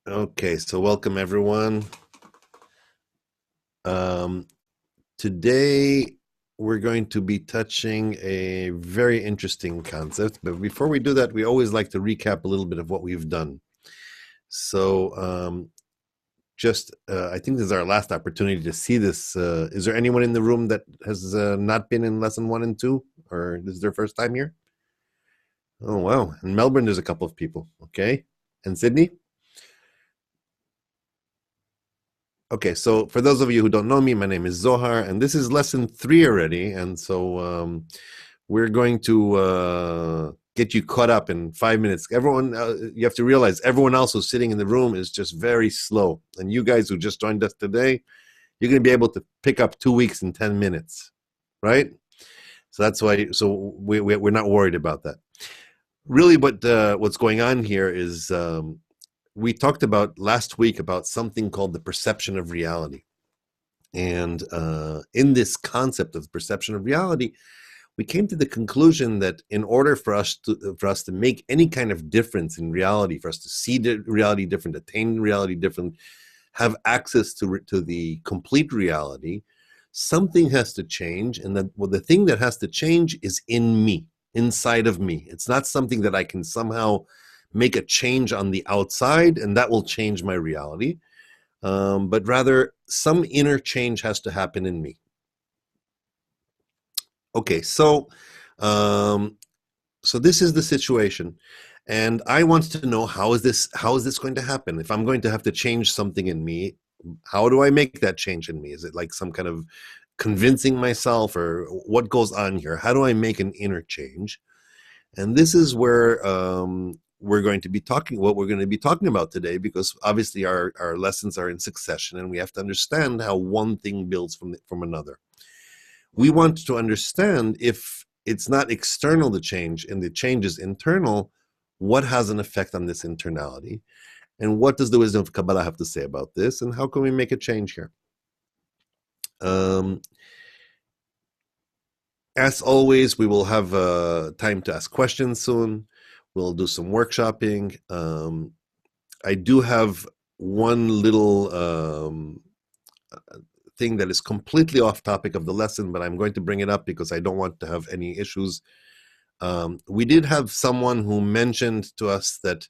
Okay, so welcome everyone. Um, Today we're going to be touching a very interesting concept, but before we do that, we always like to recap a little bit of what we've done. So, I think this is our last opportunity to see this. Is there anyone in the room that has not been in lesson one and two, or this is their first time here? Oh, wow. In Melbourne, there's a couple of people. Okay. And Sydney? Okay, so for those of you who don't know me, my name is Zohar, and this is lesson three already. And so we're going to get you caught up in 5 minutes. Everyone, you have to realize everyone else who's sitting in the room is just very slow. And you guys who just joined us today, you're going to be able to pick up 2 weeks in 10 minutes, right? So that's why, so we're not worried about that. Really, what's going on here is we talked about last week about something called the perception of reality. And in this concept of perception of reality, we came to the conclusion that in order for us to make any kind of difference in reality, for us to see the reality different, attain reality different, have access to the complete reality, something has to change, and the thing that has to change is in me, inside of me. It's not something that I can somehow make a change on the outside, and that will change my reality. But rather some inner change has to happen in me. Okay, um, so this is the situation, and I want to know how is this going to happen? If I'm going to have to change something in me, how do I make that change in me? Is it like some kind of convincing myself, or what goes on here? How do I make an inner change? And this is where what we're going to be talking about today, because obviously our lessons are in succession, and we have to understand how one thing builds from another. We want to understand, if it's not external the change and the change is internal, what has an effect on this internality, and what does the wisdom of Kabbalah have to say about this, and how can we make a change here? Um, as always, we will have time to ask questions soon. We'll do some workshopping. I do have one little thing that is completely off topic of the lesson, but I'm going to bring it up because I don't want to have any issues. We did have someone who mentioned to us that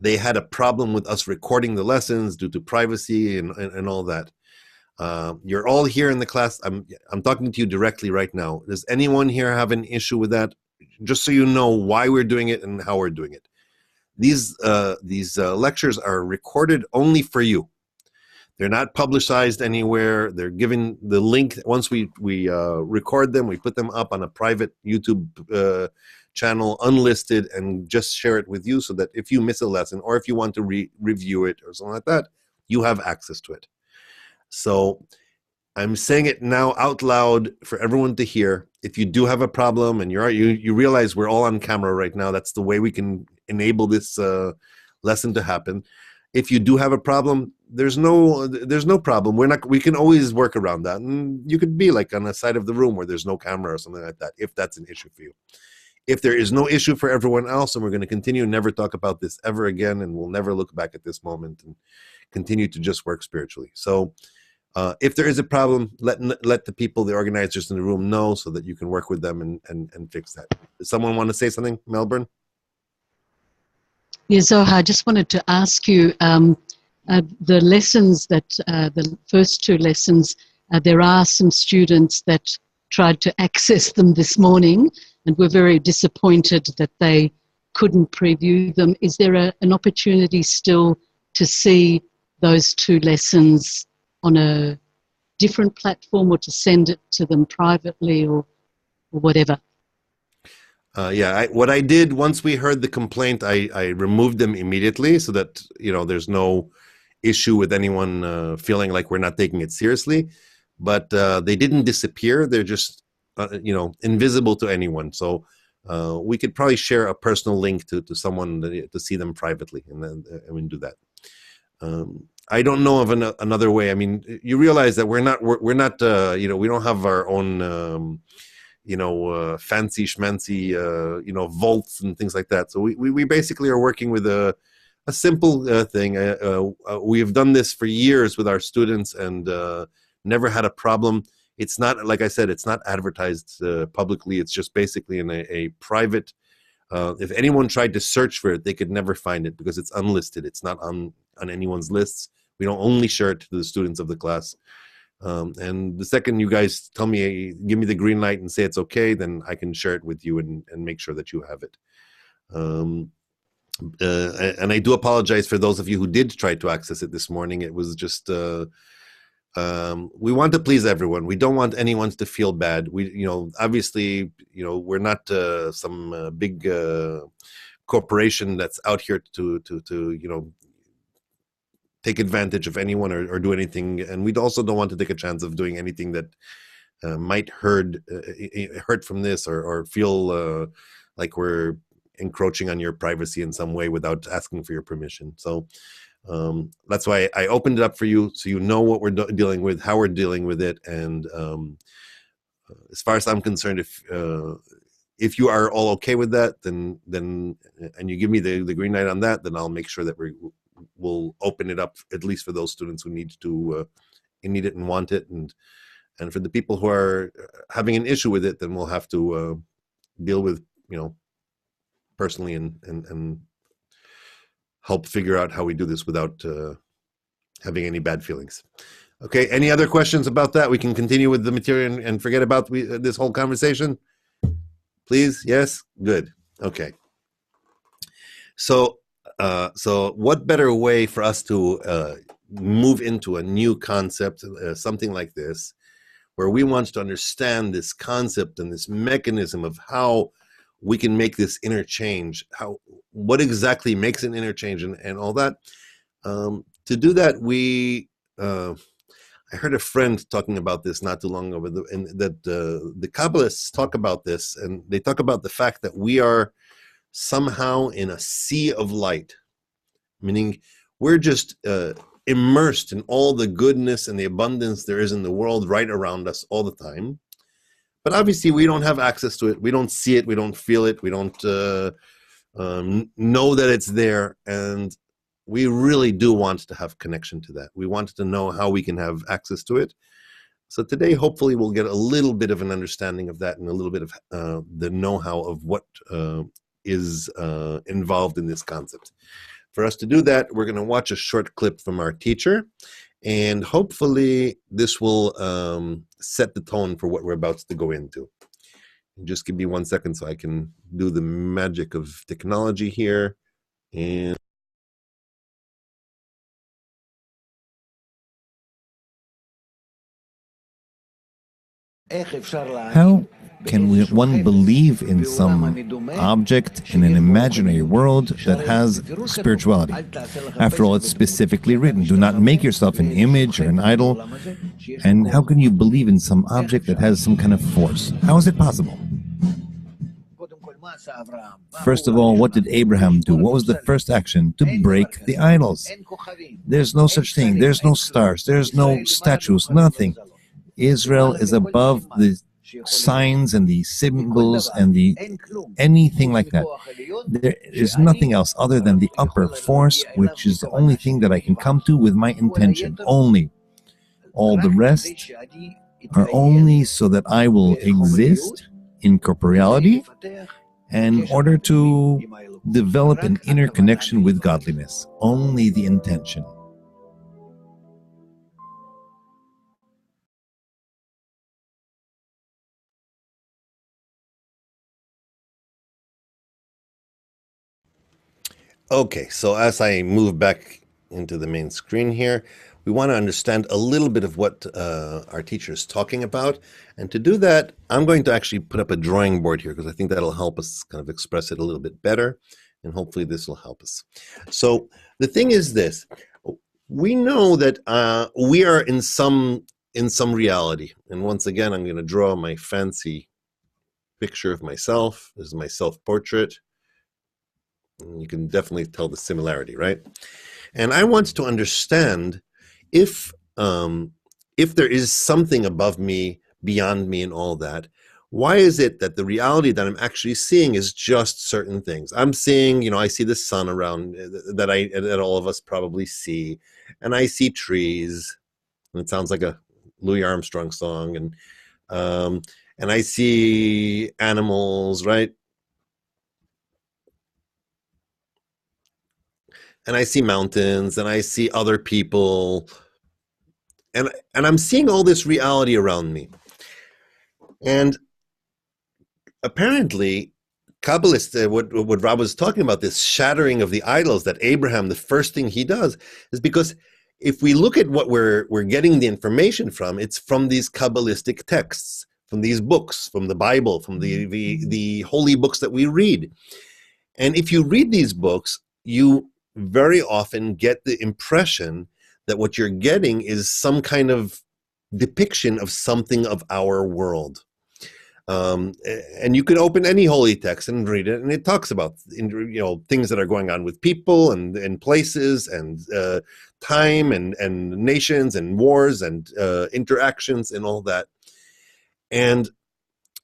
they had a problem with us recording the lessons due to privacy and all that. You're all here in the class. I'm talking to you directly right now. Does anyone here have an issue with that? Just so you know why we're doing it and how we're doing it. These lectures are recorded only for you. They're not publicized anywhere. They're given the link. Once we record them, we put them up on a private YouTube channel, unlisted, and just share it with you, so that if you miss a lesson, or if you want to review it or something like that, you have access to it. So I'm saying it now out loud for everyone to hear. If you do have a problem and you realize we're all on camera right now, that's the way we can enable this lesson to happen. If you do have a problem, there's no problem. We can always work around that. And you could be like on the side of the room where there's no camera or something like that, if that's an issue for you. If there is no issue for everyone else, and we're going to continue and never talk about this ever again, and we'll never look back at this moment and continue to just work spiritually. So if there is a problem, let the people, the organizers in the room, know, so that you can work with them and fix that. Does someone want to say something, Melbourne? Yeah, Zoha, I just wanted to ask you, the lessons the first two lessons, there are some students that tried to access them this morning and were very disappointed that they couldn't preview them. Is there an opportunity still to see those two lessons on a different platform, or to send it to them privately, or whatever? Yeah, what I did once we heard the complaint, I removed them immediately, so that there's no issue with anyone feeling like we're not taking it seriously. But they didn't disappear; they're just invisible to anyone. So we could probably share a personal link to someone to see them privately, and then we can do that. I don't know of another way. I mean, you realize that we're not we don't have our own fancy schmancy vaults and things like that. So we basically are working with a simple thing. We have done this for years with our students and never had a problem. It's not, like I said, it's not advertised publicly. It's just basically in a private. If anyone tried to search for it, they could never find it because it's unlisted. It's not on anyone's lists. We don't only share it to the students of the class. And the second you guys tell me, give me the green light and say it's okay, then I can share it with you and make sure that you have it. And I do apologize for those of you who did try to access it this morning. It was just, we want to please everyone. We don't want anyone to feel bad. We, obviously, we're not some big corporation that's out here to take advantage of anyone or do anything. And we also don't want to take a chance of doing anything that might hurt from this or feel like we're encroaching on your privacy in some way without asking for your permission. So that's why I opened it up for you, so you know what we're dealing with, how we're dealing with it. And as far as I'm concerned, if you are all okay with that, then and you give me the green light on that, then I'll make sure that we'll open it up at least for those students who need it and want it, and for the people who are having an issue with it, then we'll have to deal with personally and help figure out how we do this without having any bad feelings. Okay, any other questions about that? We can continue with the material and forget about this whole conversation. Please, yes, good. Okay. So what better way for us to move into a new concept, something like this, where we want to understand this concept and this mechanism of how we can make this interchange, what exactly makes an interchange and all that. To do that, I heard a friend talking about this not too long ago, that the Kabbalists talk about this, and they talk about the fact that we are somehow in a sea of light, meaning we're just immersed in all the goodness and the abundance there is in the world right around us all the time. But obviously we don't have access to it. We don't see it. We don't feel it. We don't know that it's there. And we really do want to have connection to that. We want to know how we can have access to it. So today, hopefully, we'll get a little bit of an understanding of that and a little bit of the know-how of what is involved in this concept. For us to do that, we're going to watch a short clip from our teacher. And hopefully this will set the tone for what we're about to go into. Just give me 1 second so I can do the magic of technology here. And how can one believe in some object in an imaginary world that has spirituality? After all, it's specifically written, do not make yourself an image or an idol. And how can you believe in some object that has some kind of force? How is it possible? First of all, what did Abraham do? What was the first action? To break the idols. There's no such thing. There's no stars. There's no statues, nothing. Israel is above the signs and the symbols and the anything like that. There is nothing else other than the upper force, which is the only thing that I can come to with my intention only. All the rest are only so that I will exist in corporeality in order to develop an inner connection with godliness. Only the intention. okay, so as I move back into the main screen here, we want to understand a little bit of what our teacher is talking about. And to do that, I'm going to actually put up a drawing board here because I think that'll help us kind of express it a little bit better. And hopefully this will help us. So the thing is this, we know that we are in some reality. And once again, I'm going to draw my fancy picture of myself. This is my self-portrait. And you can definitely tell the similarity, right? And I want to understand if there is something above me, beyond me, and all that, Why is it that the reality that I'm actually seeing is just certain things? I'm seeing, I see the sun around that all of us probably see, and I see trees, and it sounds like a Louis Armstrong song, and I see animals, right? And I see mountains, and I see other people, and I'm seeing all this reality around me. And apparently, Kabbalists, what Rob was talking about, this shattering of the idols, that Abraham, the first thing he does is because if we look at what we're getting the information from, it's from these Kabbalistic texts, from these books, from the Bible, from the holy books that we read. And if you read these books, you very often get the impression that what you're getting is some kind of depiction of something of our world. And you can open any holy text and read it, and it talks about things that are going on with people and places and time and nations and wars and interactions and all that. And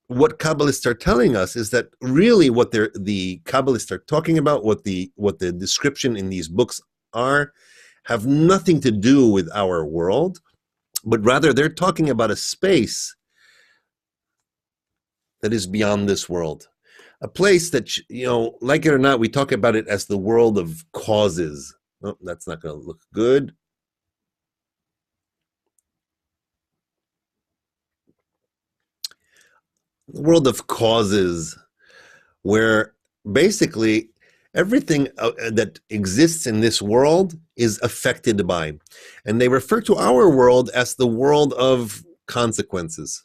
what Kabbalists are telling us is that really what the Kabbalists are talking about, what the description in these books have nothing to do with our world, but rather they're talking about a space that is beyond this world. A place that, like it or not, we talk about it as the world of causes. Oh, that's not going to look good. The world of causes, where basically everything that exists in this world is affected by. And they refer to our world as the world of consequences.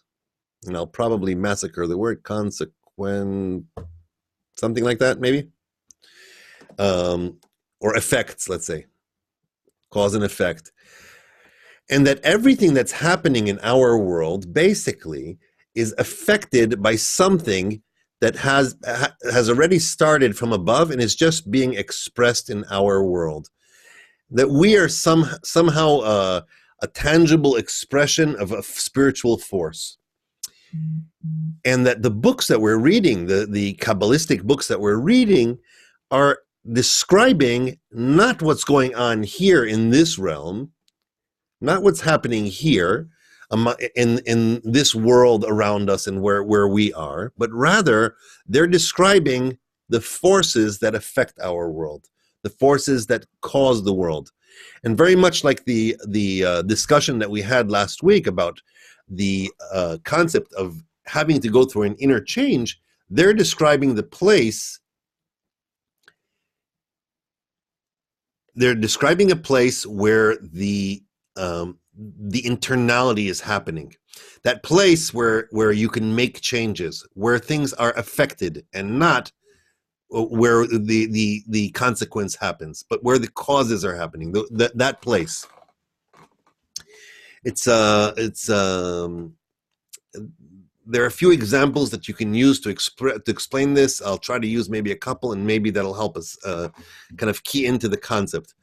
And I'll probably massacre the word consequent, something like that, maybe. Or effects, let's say. Cause and effect. And that everything that's happening in our world basically is affected by something that has already started from above and is just being expressed in our world. That we are somehow a tangible expression of a spiritual force. And that the books that we're reading, the Kabbalistic books that we're reading, are describing not what's going on here in this realm, not what's happening here, in this world around us and where we are, but rather they're describing the forces that affect our world, the forces that cause the world. And very much like the discussion that we had last week about the concept of having to go through an inner change, they're describing the place. They're describing a place where the internality is happening, that place where you can make changes, where things are affected, and not where the consequence happens, but where the causes are happening. That place. There are a few examples that you can use to explain this. I'll try to use maybe a couple, and maybe that'll help us kind of key into the concept.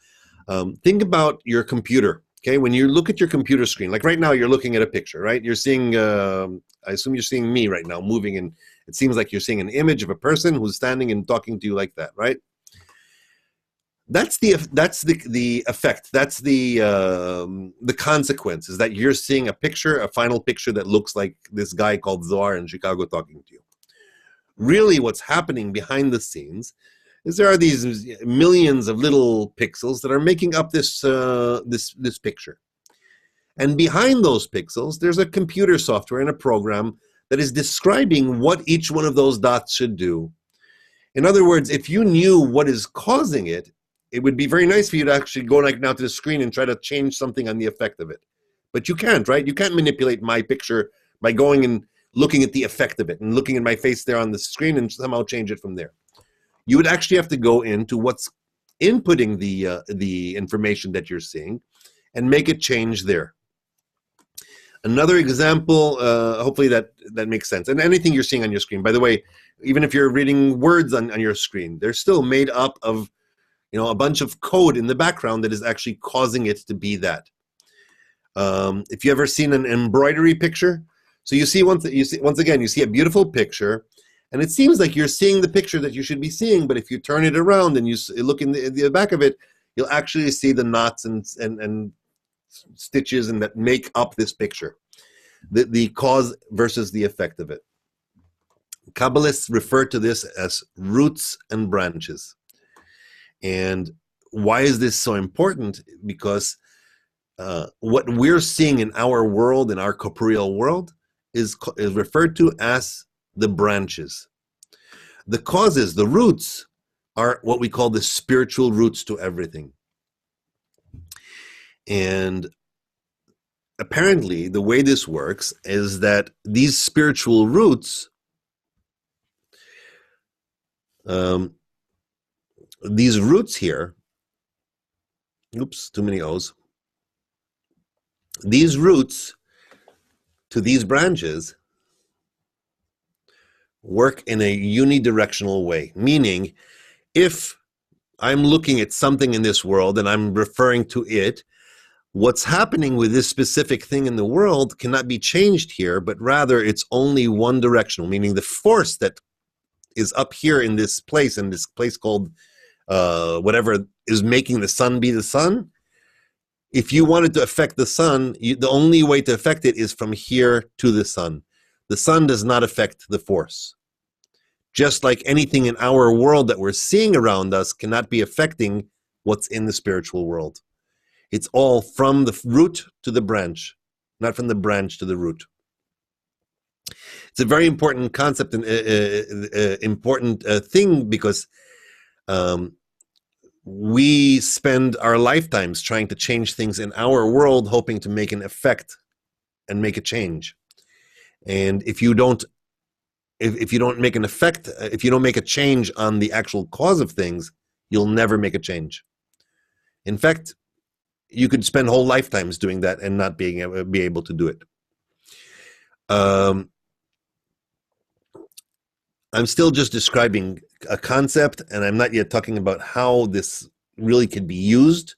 Think about your computer. Okay, when you look at your computer screen, like right now, you're looking at a picture, right? You're seeing, I assume you're seeing me right now moving, and it seems like you're seeing an image of a person who's standing and talking to you like that, right? That's the effect. That's the consequence, is that you're seeing a picture, a final picture that looks like this guy called Zohar in Chicago talking to you. Really, what's happening behind the scenes is there are these millions of little pixels that are making up this picture. And behind those pixels, there's a computer software and a program that is describing what each one of those dots should do. In other words, if you knew what is causing it, it would be very nice for you to actually go like now to the screen and try to change something on the effect of it. But you can't, right? You can't manipulate my picture by going and looking at the effect of it and looking at my face there on the screen and somehow change it from there. You would actually have to go into what's inputting the information that you're seeing and make a change there. Another example, hopefully that makes sense. And anything you're seeing on your screen, by the way, even if you're reading words on your screen, they're still made up of a bunch of code in the background that is actually causing it to be that. If you ever seen an embroidery picture, So you see once again, you see a beautiful picture, and it seems like you're seeing the picture that you should be seeing. But if you turn it around and you look in the back of it, you'll actually see the knots and stitches and that make up this picture, the cause versus the effect of it. Kabbalists refer to this as roots and branches. And why is this so important? Because what we're seeing in our world, in our corporeal world, is referred to as the branches. The causes, the roots, are what we call the spiritual roots to everything. And apparently, the way this works is that these spiritual roots, these roots here, oops, too many O's. These roots to these branches work in a unidirectional way, meaning if I'm looking at something in this world and I'm referring to it, what's happening with this specific thing in the world cannot be changed here, but rather it's only one directional, meaning the force that is up here in this place called whatever is making the sun be the sun. If you wanted to affect the sun, the only way to affect it is from here to the sun. The sun does not affect the force. Just like anything in our world that we're seeing around us cannot be affecting what's in the spiritual world. It's all from the root to the branch, not from the branch to the root. It's a very important concept and important thing because we spend our lifetimes trying to change things in our world, hoping to make an effect and make a change. And if you don't make an effect, if you don't make a change on the actual cause of things, you'll never make a change. In fact, you could spend whole lifetimes doing that and not be able to do it. I'm still just describing a concept, and I'm not yet talking about how this really could be used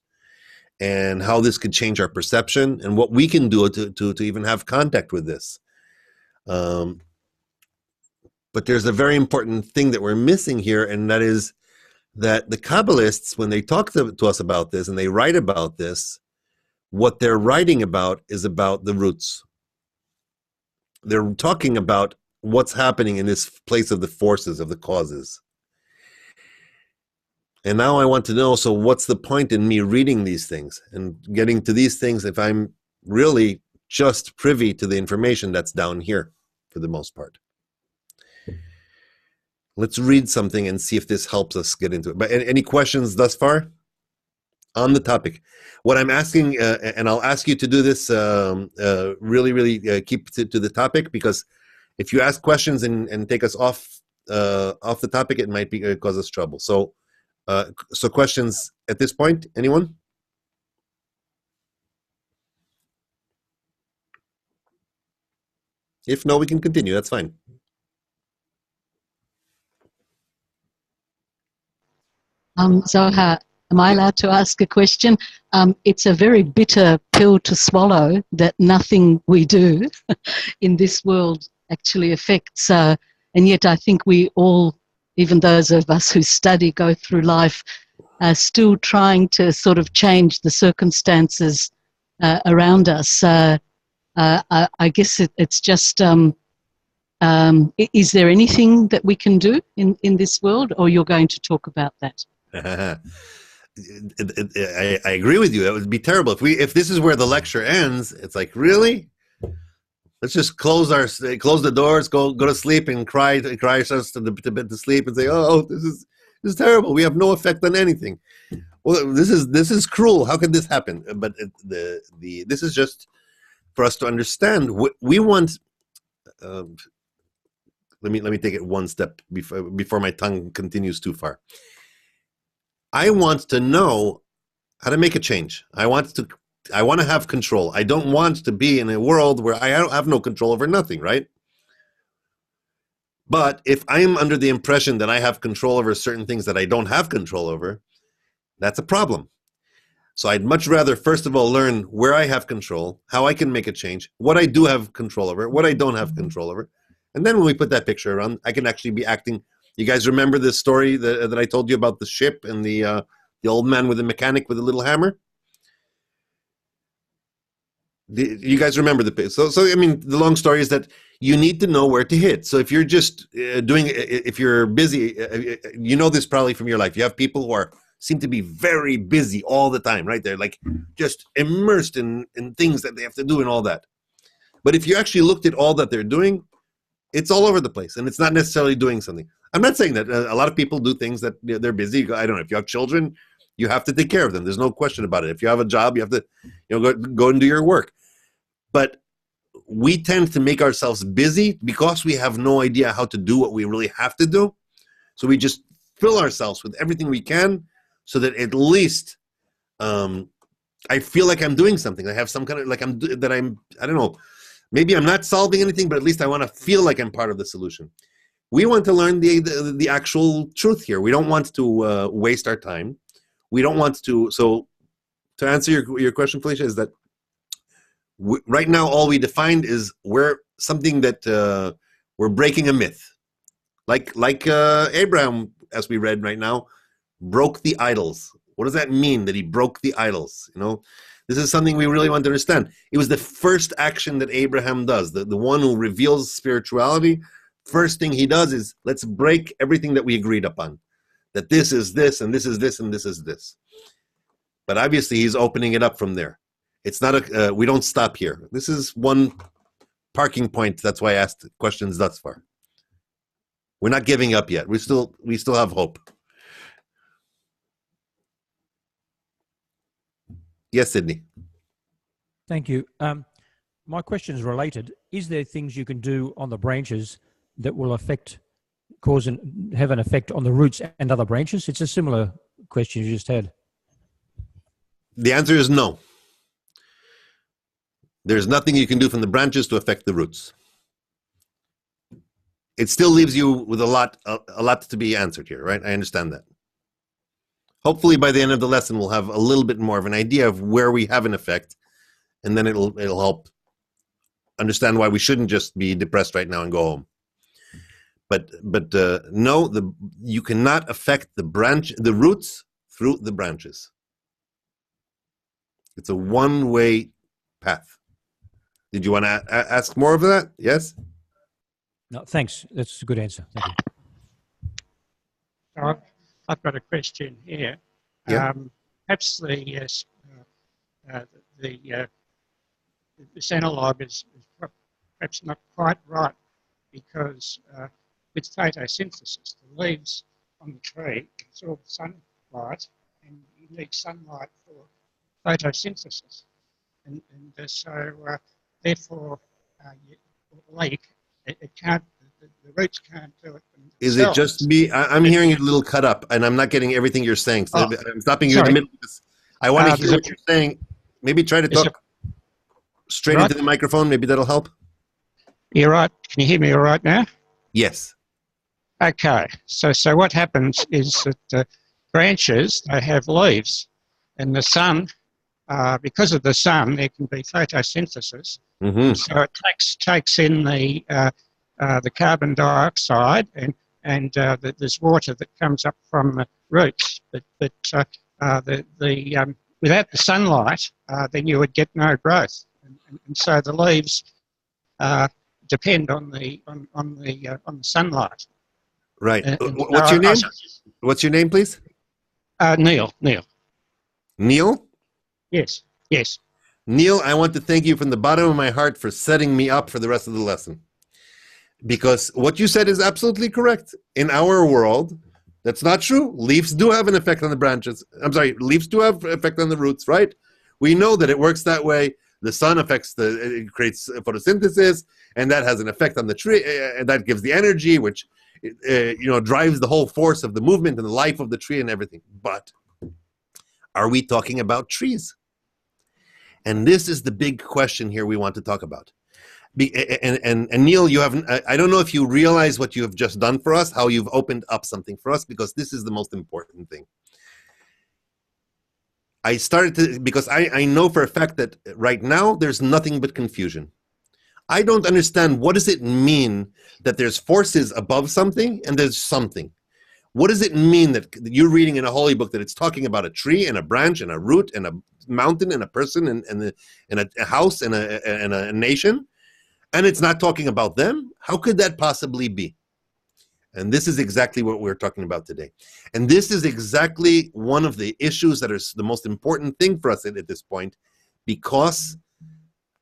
and how this could change our perception and what we can do to even have contact with this. But there's a very important thing that we're missing here, and that is that the Kabbalists, when they talk to us about this and they write about this, what they're writing about is about the roots. They're talking about what's happening in this place of the forces, of the causes. And now I want to know, so what's the point in me reading these things and getting to these things if I'm really just privy to the information that's down here for the most part? Let's read something and see if this helps us get into it. But any questions thus far on the topic? What I'm asking, and I'll ask you to do this really keep to the topic, because if you ask questions and take us off the topic, it might cause us trouble. So questions at this point, anyone? If no, we can continue. That's fine. Zohar, am I allowed to ask a question? It's a very bitter pill to swallow that nothing we do in this world actually affects, and yet I think we all, even those of us who study, go through life still trying to sort of change the circumstances around us. I guess it's just, is there anything that we can do in this world, or you're going to talk about that? I agree with you. That would be terrible if this is where the lecture ends. It's like, really? Let's just close the doors, go to sleep, and cry ourselves to bed to sleep, and say, "Oh, this is terrible. We have no effect on anything." Well, this is cruel. How could this happen? But this is just for us to understand. We want. Let me take it one step before my tongue continues too far. I want to know how to make a change. I want to have control. I don't want to be in a world where I don't have no control over nothing, right? But if I'm under the impression that I have control over certain things that I don't have control over, that's a problem. So I'd much rather, first of all, learn where I have control, how I can make a change, what I do have control over, what I don't have control over. And then when we put that picture around, I can actually be acting. You guys remember this story that I told you about the ship and the old man with the mechanic with the little hammer? You guys remember the so I mean, the long story is that you need to know where to hit. So if you're just if you're busy, you know this probably from your life. You have people who seem to be very busy all the time, right? They're like just immersed in things that they have to do and all that. But if you actually looked at all that they're doing, it's all over the place, and it's not necessarily doing something. I'm not saying that a lot of people do things that they're busy. I don't know. If you have children, you have to take care of them. There's no question about it. If you have a job, you have to, go and do your work. But we tend to make ourselves busy because we have no idea how to do what we really have to do. So we just fill ourselves with everything we can so that at least I feel like I'm doing something. I have some kind of, I don't know, maybe I'm not solving anything, but at least I want to feel like I'm part of the solution. We want to learn the actual truth here. We don't want to waste our time. We don't want to, so to answer your question, Felicia, is that right now, all we defined is we're something that we're breaking a myth, like Abraham, as we read right now, broke the idols. What does that mean that he broke the idols? This is something we really want to understand. It was the first action that Abraham does. The one who reveals spirituality. First thing he does is let's break everything that we agreed upon. That this is this, and this is this, and this is this. But obviously, he's opening it up from there. It's not we don't stop here. This is one parking point. That's why I asked questions thus far. We're not giving up yet. We still have hope. Yes, Sydney. Thank you. My question is related. Is there things you can do on the branches that will have an effect on the roots and other branches? It's a similar question you just had. The answer is no. There's nothing you can do from the branches to affect the roots. It still leaves you with a lot to be answered here, right? I understand that. Hopefully by the end of the lesson, we'll have a little bit more of an idea of where we have an effect, and then it'll help understand why we shouldn't just be depressed right now and go home. But no, you cannot affect the roots through the branches. It's a one-way path. Did you want to ask more of that? Yes? No, thanks. That's a good answer. Thank you. I've got a question here. Yeah. Perhaps this analogue is perhaps not quite right, because with photosynthesis, the leaves on the tree absorb sunlight, and you need sunlight for photosynthesis. And so therefore, it can't, the roots can't do it themselves. Is it just me? I'm hearing it a little cut up, and I'm not getting everything you're saying. So I'm stopping you in the middle of this. I want to hear what you're saying. Maybe try to talk straight into the microphone. Maybe that'll help. You're right. Can you hear me all right now? Yes. Okay. So what happens is that the branches, they have leaves, and the sun, because of the sun, there can be photosynthesis. Mm-hmm. So it takes in the carbon dioxide, and there's water that comes up from the roots. But without the sunlight, then you would get no growth, and so the leaves depend on the sunlight. Right. What's your name? What's your name, please? Neil. Neil? Yes. Neil, I want to thank you from the bottom of my heart for setting me up for the rest of the lesson. Because what you said is absolutely correct. In our world, that's not true. Leaves do have an effect on the branches. I'm sorry, leaves do have an effect on the roots, right? We know that it works that way. The sun it creates photosynthesis, and that has an effect on the tree, and that gives the energy, which drives the whole force of the movement and the life of the tree and everything. But are we talking about trees? And this is the big question here we want to talk about. And Neil, I don't know if you realize what you have just done for us, how you've opened up something for us, because this is the most important thing. I started to, because I know for a fact that right now there's nothing but confusion. I don't understand, what does it mean that there's forces above something and there's something? What does it mean that you're reading in a holy book that it's talking about a tree and a branch and a root and a mountain and a person and a house and a nation, and it's not talking about them? How could that possibly be? And this is exactly what we're talking about today. And this is exactly one of the issues that is the most important thing for us at this point, because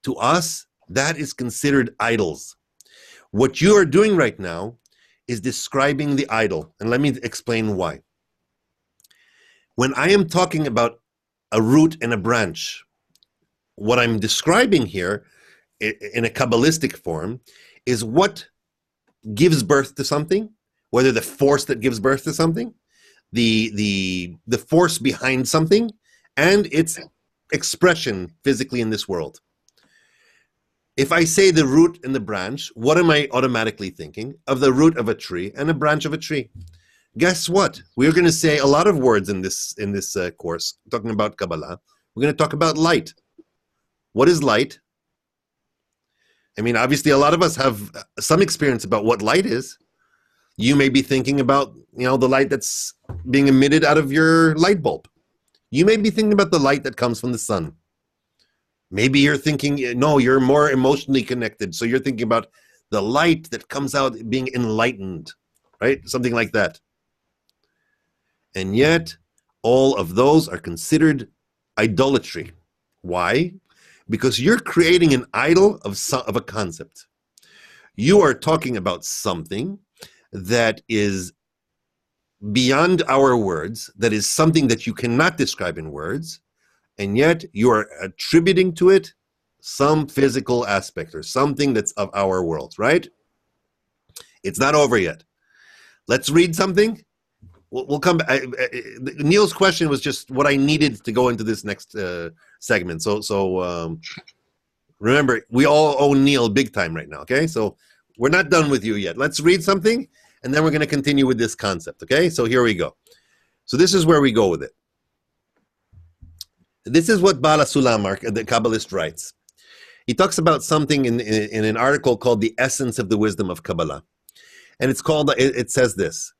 to us, that is considered idols. What you are doing right now is describing the idol. And let me explain why. When I am talking about a root and a branch, what I'm describing here in a Kabbalistic form is what gives birth to something, whether the force that gives birth to something, the force behind something, and its expression physically in this world. If I say the root and the branch, what am I automatically thinking? Of the root of a tree and a branch of a tree. Guess what? We're going to say a lot of words in this course, talking about Kabbalah. We're going to talk about light. What is light? I mean, obviously, a lot of us have some experience about what light is. You may be thinking about, the light that's being emitted out of your light bulb. You may be thinking about the light that comes from the sun. Maybe you're thinking, no, you're more emotionally connected. So you're thinking about the light that comes out being enlightened, right? Something like that. And yet, all of those are considered idolatry. Why? Because you're creating an idol of a concept. You are talking about something that is beyond our words, that is something that you cannot describe in words, and yet you are attributing to it some physical aspect or something that's of our world, right? It's not over yet. Let's read something. We'll come back. Neil's question was just what I needed to go into this next segment. So remember, we all owe Neil big time right now, okay? So we're not done with you yet. Let's read something, and then we're going to continue with this concept, okay? So here we go. So this is where we go with it. This is what Baal HaSulam, the Kabbalist, writes. He talks about something in an article called The Essence of the Wisdom of Kabbalah. And it says this: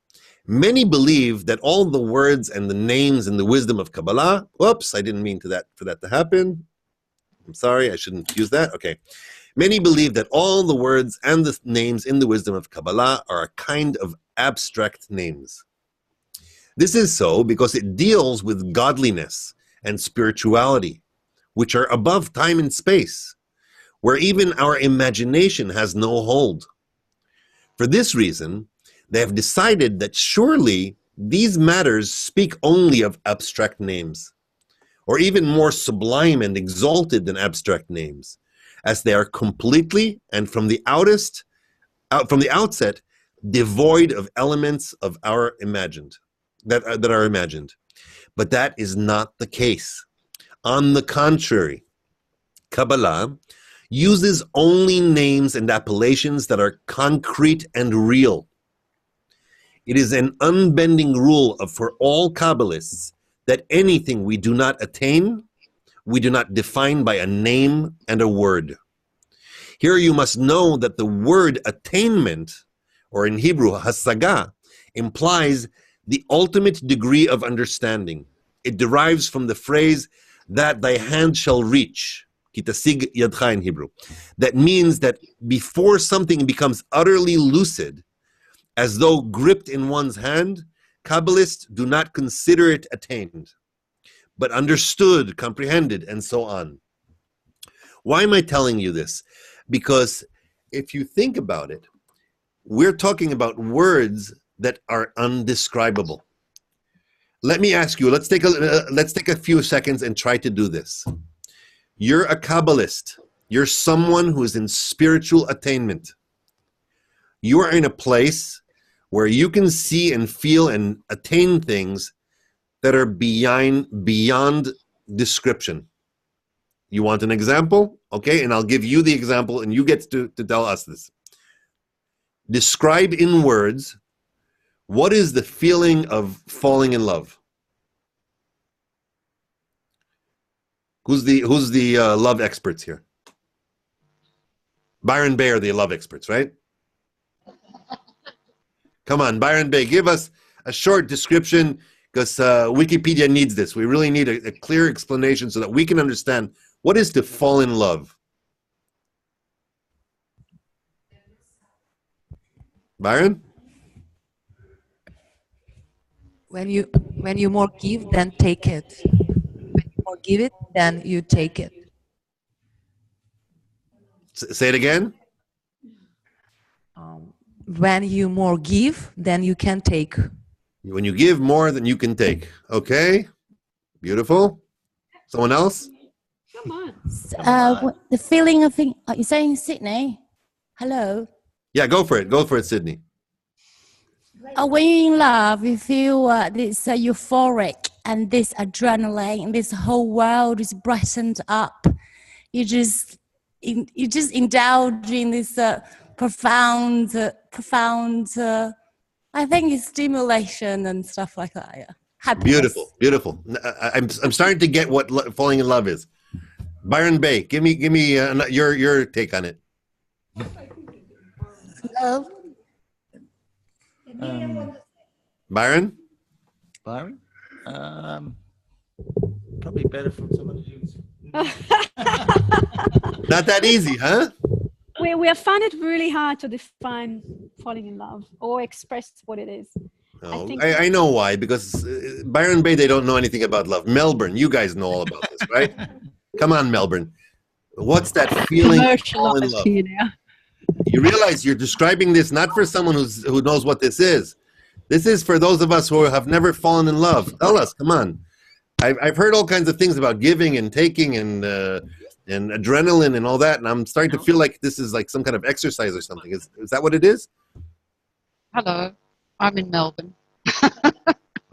many believe that all the words and the names in the wisdom of Kabbalah, whoops, I didn't mean for that to happen. I'm sorry, I shouldn't use that. Okay. Many believe that all the words and the names in the wisdom of Kabbalah are a kind of abstract names. This is so because it deals with godliness and spirituality, which are above time and space, where even our imagination has no hold. For this reason, they have decided that surely these matters speak only of abstract names, or even more sublime and exalted than abstract names, as they are completely and from the outset devoid of elements of our imagined that are imagined. But that is not the case. On the contrary, Kabbalah uses only names and appellations that are concrete and real. It is an unbending rule for all Kabbalists that anything we do not attain, we do not define by a name and a word. Here you must know that the word attainment, or in Hebrew, hasaga, implies the ultimate degree of understanding. It derives from the phrase, that thy hand shall reach, kitasig yadcha in Hebrew. That means that before something becomes utterly lucid, as though gripped in one's hand, Kabbalists do not consider it attained, but understood, comprehended, and so on. Why am I telling you this? Because if you think about it, we're talking about words that are undescribable. Let me ask you, let's take a few seconds and try to do this. You're a Kabbalist. You're someone who is in spiritual attainment. You are in a place where you can see and feel and attain things that are beyond description. You want an example? Okay, and I'll give you the example, and you get to tell us this. Describe in words, what is the feeling of falling in love? Who's the love experts here? Byron Bay are the love experts, right? Come on, Byron Bay, give us a short description, because Wikipedia needs this. We really need a clear explanation so that we can understand what is to fall in love. Byron? When you more give, then take it. When you more give it, then you take it. Say it again. When you more give, then you can take. When you give more than you can take. Okay. Beautiful. Someone else? Come on. The feeling of you're saying Sydney? Hello. Yeah, go for it. Go for it, Sydney. When you're in love, you feel this euphoric and this adrenaline, this whole world is brightened up. You just indulge in this profound. I think it's stimulation and stuff like that. Yeah. Happiness. Beautiful, beautiful. I'm starting to get what falling in love is. Byron Bay, give me your take on it. Hello. Byron? Probably better from someone who's... Not that easy, huh? We find it really hard to define falling in love or express what it is. No, I know why, because Byron Bay, they don't know anything about love. Melbourne, you guys know all about this, right? Come on, Melbourne. What's that feeling of falling in love? You realize you're describing this not for someone who knows what this is. This is for those of us who have never fallen in love. Tell us, come on. I've heard all kinds of things about giving and taking and adrenaline and all that, and I'm starting to feel like this is like some kind of exercise or something. Is that what it is? Hello, I'm in Melbourne.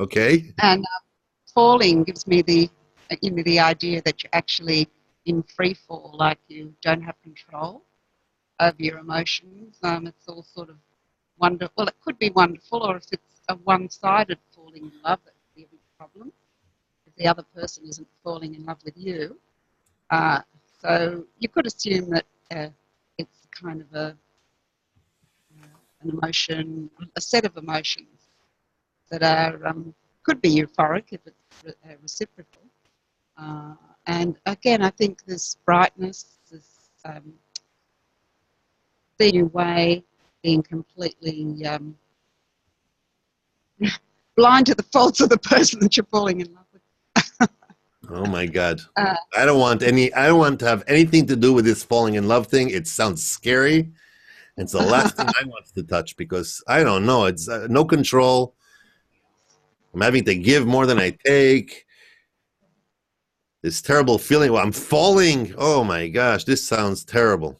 Okay. And falling gives me the idea that you're actually in free fall, like you don't have control over your emotions. It's all sort of wonderful. Well, it could be wonderful, or if it's a one-sided falling in love, that could be a big problem. If the other person isn't falling in love with you. So you could assume that it's kind of an emotion, a set of emotions that are could be euphoric if it's reciprocal. And again, I think this brightness, this seeing your way, being completely blind to the faults of the person that you're falling in love with. Oh my God. I don't want to have anything to do with this falling in love thing. It sounds scary. It's the last thing I want to touch, because I don't know. It's no control. I'm having to give more than I take. This terrible feeling. Well, I'm falling. Oh my gosh, this sounds terrible.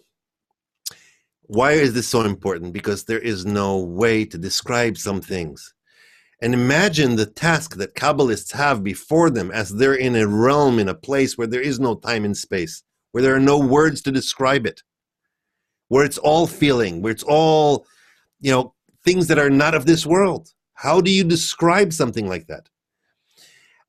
Why is this so important? Because there is no way to describe some things. And imagine the task that Kabbalists have before them as they're in a realm, in a place where there is no time and space, where there are no words to describe it, where it's all feeling, where it's all, things that are not of this world. How do you describe something like that?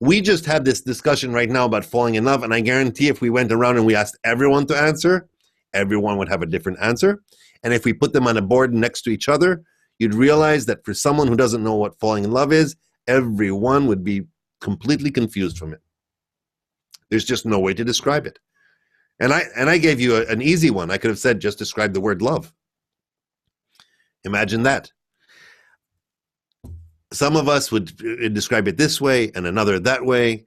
We just had this discussion right now about falling in love, and I guarantee if we went around and we asked everyone to answer, everyone would have a different answer. And if we put them on a board next to each other, you'd realize that for someone who doesn't know what falling in love is, everyone would be completely confused from it. There's just no way to describe it. And I gave you an easy one. I could have said, just describe the word love. Imagine that. Some of us would describe it this way and another that way.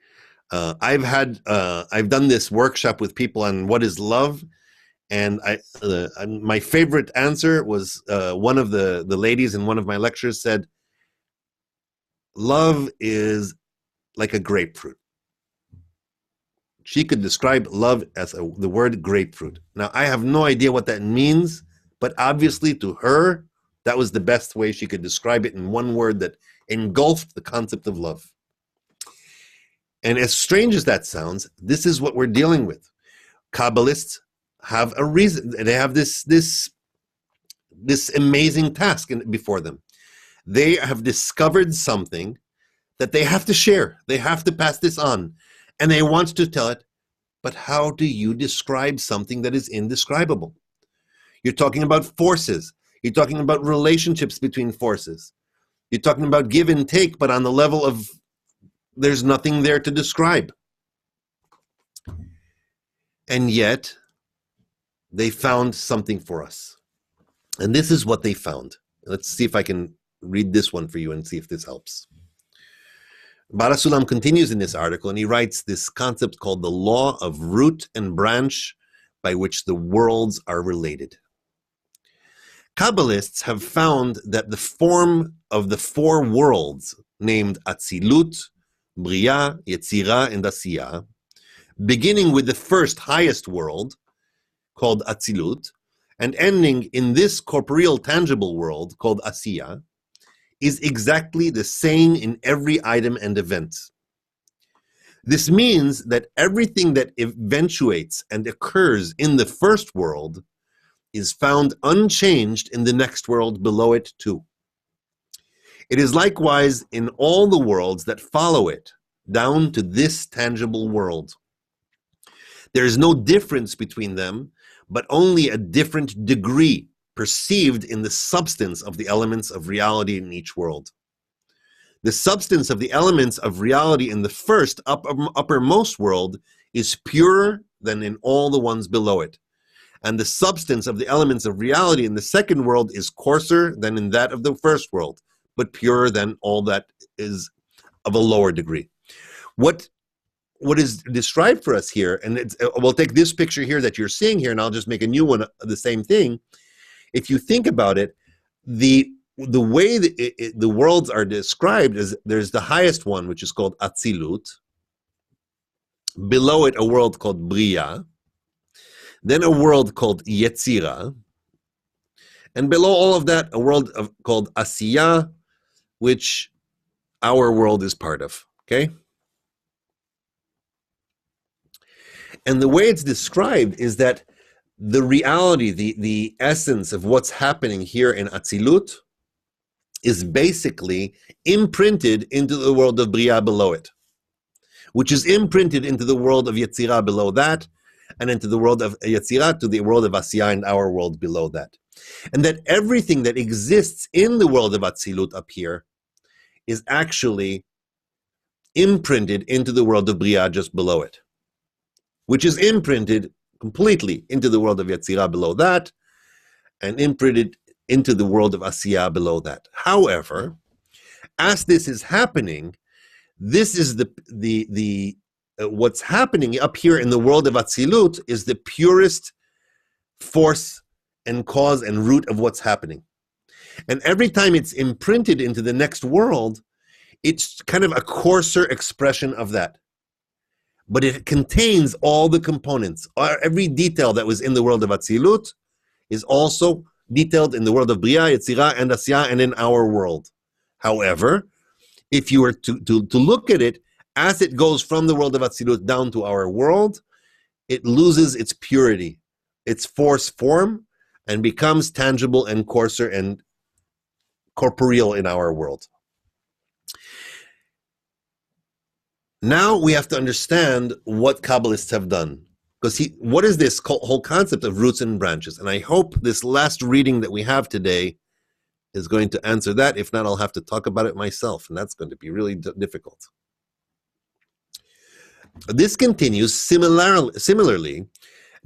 I've done this workshop with people on what is love. And my favorite answer was one of the ladies in one of my lectures said, love is like a grapefruit. She could describe love as the word grapefruit. Now, I have no idea what that means, but obviously to her, that was the best way she could describe it in one word that engulfed the concept of love. And as strange as that sounds, this is what we're dealing with. Kabbalists have a reason. They have this amazing task before them. They have discovered something that they have to share. They have to pass this on. And they want to tell it But how do you describe something that is indescribable? You're talking about forces. You're talking about relationships between forces. You're talking about give and take, but on the level of there's nothing there to describe. And yet, they found something for us. And this is what they found. Let's see if I can read this one for you and see if this helps. Baal HaSulam continues in this article, and he writes this concept called the law of root and branch by which the worlds are related. Kabbalists have found that the form of the four worlds, named Atzilut, Bria, Yetzira, and Asiya, beginning with the first highest world, called Atzilut, and ending in this corporeal tangible world, called Asiya, is exactly the same in every item and event. This means that everything that eventuates and occurs in the first world is found unchanged in the next world below it too. It is likewise in all the worlds that follow it, down to this tangible world. There is no difference between them, but only a different degree perceived in the substance of the elements of reality in each world. The substance of the elements of reality in the first uppermost world is purer than in all the ones below it. And the substance of the elements of reality in the second world is coarser than in that of the first world, but purer than all that is of a lower degree. What is described for us here, and we'll take this picture here that you're seeing here, and I'll just make a new one of the same thing. If you think about it, the way that the worlds are described is there's the highest one, which is called Atzilut. Below it, a world called Bria. Then a world called Yetzira. And below all of that, a world called Asiya, which our world is part of. Okay? And the way it's described is that the reality, the essence of what's happening here in Atzilut is basically imprinted into the world of Bria below it, which is imprinted into the world of Yetzirah below that, and into the world of Yetzirah to the world of Asiya and our world below that. And that everything that exists in the world of Atzilut up here is actually imprinted into the world of Bria just below it, which is imprinted completely into the world of Yetzirah below that, and imprinted into the world of Asiya below that. However, as this is happening, this is what's happening up here in the world of Atzilut is the purest force and cause and root of what's happening. And every time it's imprinted into the next world, it's kind of a coarser expression of that. But it contains all the components. Every detail that was in the world of Atzilut is also detailed in the world of Bria, Yetzirah, and Asiya, and in our world. However, if you were to look at it, as it goes from the world of Atzilut down to our world, it loses its purity, its form, and becomes tangible and coarser and corporeal in our world. Now we have to understand what Kabbalists have done. Because what is this whole concept of roots and branches? And I hope this last reading that we have today is going to answer that. If not, I'll have to talk about it myself, and that's going to be really difficult. This continues similarly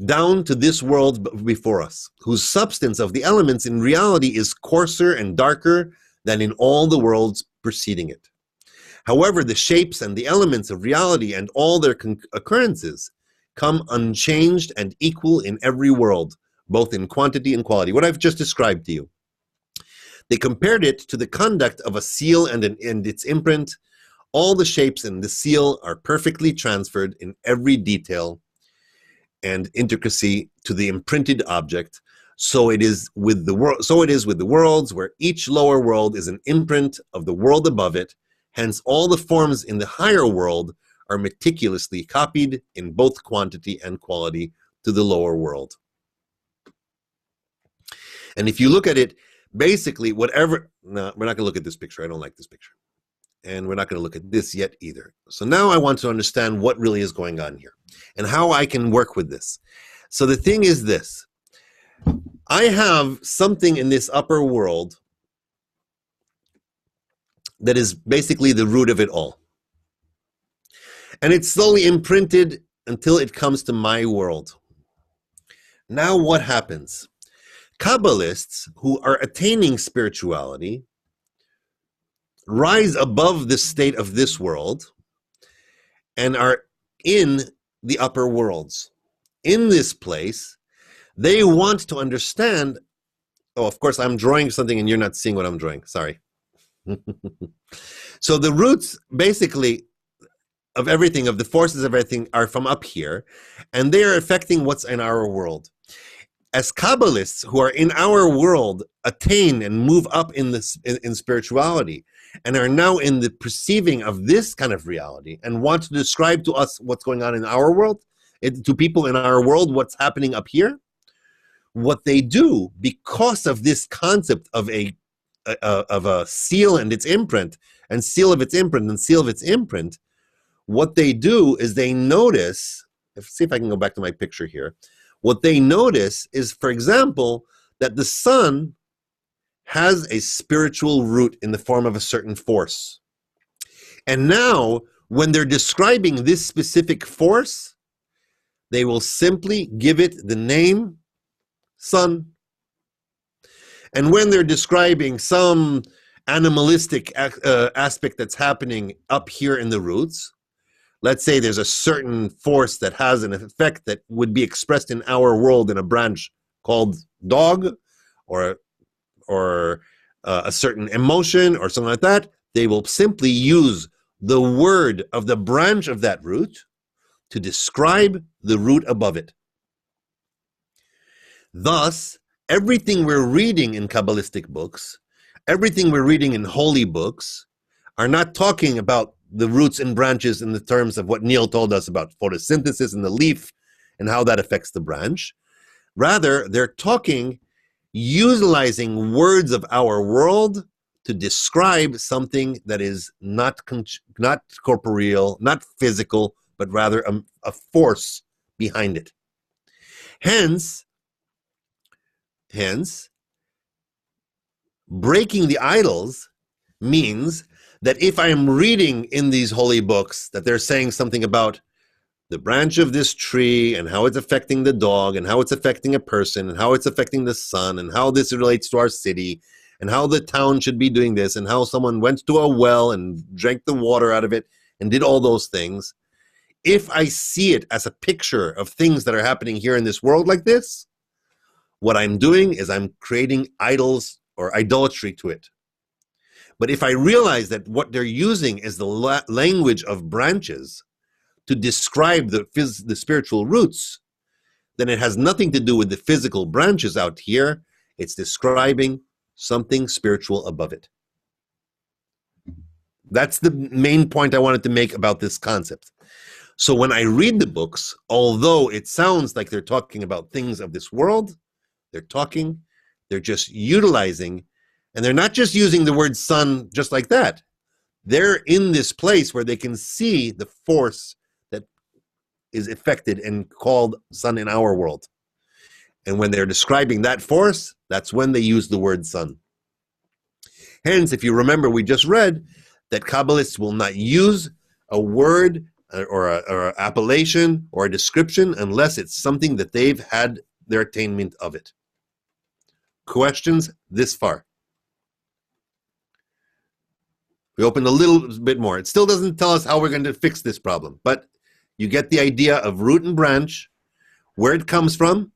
down to this world before us, whose substance of the elements in reality is coarser and darker than in all the worlds preceding it. However, the shapes and the elements of reality and all their occurrences come unchanged and equal in every world, both in quantity and quality. What I've just described to you. They compared it to the conduct of a seal and its imprint. All the shapes in the seal are perfectly transferred in every detail and intricacy to the imprinted object. So it is with the worlds, where each lower world is an imprint of the world above it. Hence, all the forms in the higher world are meticulously copied in both quantity and quality to the lower world. And if you look at it, basically, no, we're not going to look at this picture. I don't like this picture. And we're not going to look at this yet either. So now I want to understand what really is going on here and how I can work with this. So the thing is this. I have something in this upper world that is basically the root of it all. And it's slowly imprinted until it comes to my world. Now what happens? Kabbalists who are attaining spirituality rise above the state of this world and are in the upper worlds. In this place, they want to understand. Oh, of course, I'm drawing something and you're not seeing what I'm drawing. Sorry. So the roots, basically, of everything, of the forces of everything, are from up here, and they are affecting what's in our world. As Kabbalists who are in our world attain and move up in this in spirituality and are now in the perceiving of this kind of reality and want to describe to us what's going on in our world, to people in our world, what's happening up here, what they do because of this concept of a seal and its imprint, and seal of its imprint, and seal of its imprint, what they do is they notice, see if I can go back to my picture here. What they notice is, for example, that the sun has a spiritual root in the form of a certain force. And now, when they're describing this specific force, they will simply give it the name sun. And when they're describing some animalistic aspect that's happening up here in the roots, let's say there's a certain force that has an effect that would be expressed in our world in a branch called dog, or a certain emotion or something like that, they will simply use the word of the branch of that root to describe the root above it. Thus, everything we're reading in Kabbalistic books, everything we're reading in holy books, are not talking about the roots and branches in the terms of what Neil told us about photosynthesis in the leaf and how that affects the branch. Rather, they're talking, utilizing words of our world to describe something that is not corporeal, not physical, but rather a force behind it. Hence, breaking the idols means that if I am reading in these holy books that they're saying something about the branch of this tree and how it's affecting the dog and how it's affecting a person and how it's affecting the sun and how this relates to our city and how the town should be doing this and how someone went to a well and drank the water out of it and did all those things, if I see it as a picture of things that are happening here in this world like this, what I'm doing is I'm creating idols or idolatry to it. But if I realize that what they're using is the language of branches to describe the spiritual roots, then it has nothing to do with the physical branches out here. It's describing something spiritual above it. That's the main point I wanted to make about this concept. So when I read the books, although it sounds like they're talking about things of this world, they're just utilizing, and they're not just using the word sun just like that. They're in this place where they can see the force that is affected and called sun in our world. And when they're describing that force, that's when they use the word sun. Hence, if you remember, we just read that Kabbalists will not use a word or an appellation or a description unless it's something that they've had their attainment of it. Questions this far? We opened a little bit more. It still doesn't tell us how we're going to fix this problem, but you get the idea of root and branch, where it comes from,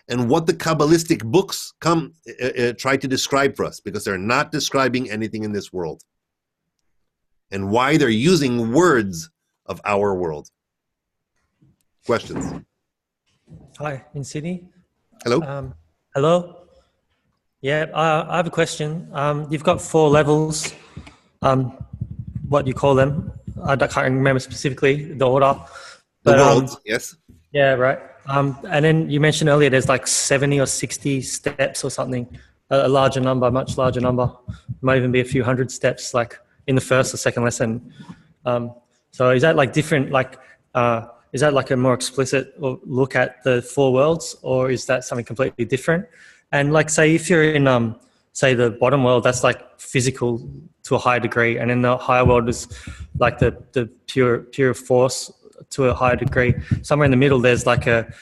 and what the Kabbalistic books try to describe for us, because they're not describing anything in this world, and why they're using words of our world. Questions? Hi, in Sydney. Hello. Hello. Yeah, I have a question. You've got 4 levels. What do you call them? I can't remember specifically the order. The worlds, yes. Yeah, right. And then you mentioned earlier there's like 70 or 60 steps or something, a larger number, much larger number. Might even be a few hundred steps. Like, in the first or second lesson. So is that like different, like, is that like a more explicit look at the four worlds, or is that something completely different? And like, say if you're in, say the bottom world, that's like physical to a high degree, and then the higher world is like the pure force to a higher degree. Somewhere in the middle, there's like a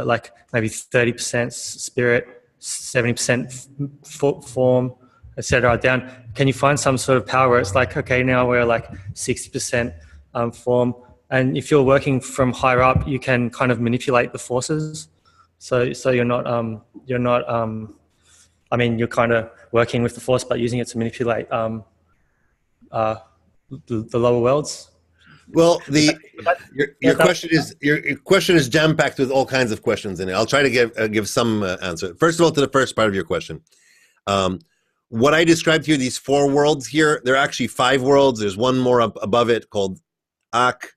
like maybe 30% spirit, 70% form, etc. down. Can you find some sort of power where it's like, okay, now we're like 60% form, and if you're working from higher up, you can kind of manipulate the forces. So you're not I mean, you're kind of working with the force, but using it to manipulate the lower worlds. Well, your question is jam packed with all kinds of questions in it. I'll try to give some answer. First of all, to the first part of your question, what I described here, these four worlds here, there are actually 5 worlds. There's one more up above it called Ak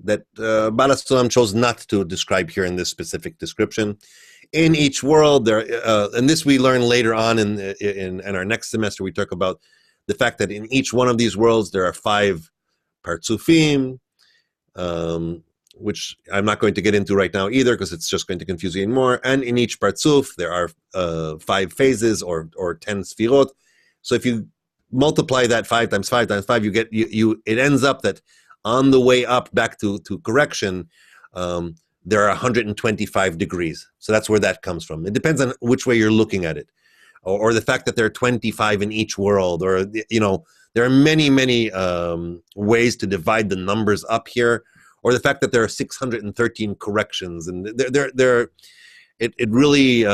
that Baal HaSulam chose not to describe here in this specific description. In each world, there, and this we learn later on in our next semester. We talk about the fact that in each one of these worlds there are 5 partsufim, which I'm not going to get into right now either because it's just going to confuse you more. And in each partsuf there are 5 phases or 10 sfirot. So if you multiply that 5 times 5 times 5, you get it ends up that on the way up back to correction, there are 125 degrees. So that's where that comes from. It depends on which way you're looking at it, or the fact that there are 25 in each world, or there are many ways to divide the numbers up here, or the fact that there are 613 corrections, and it really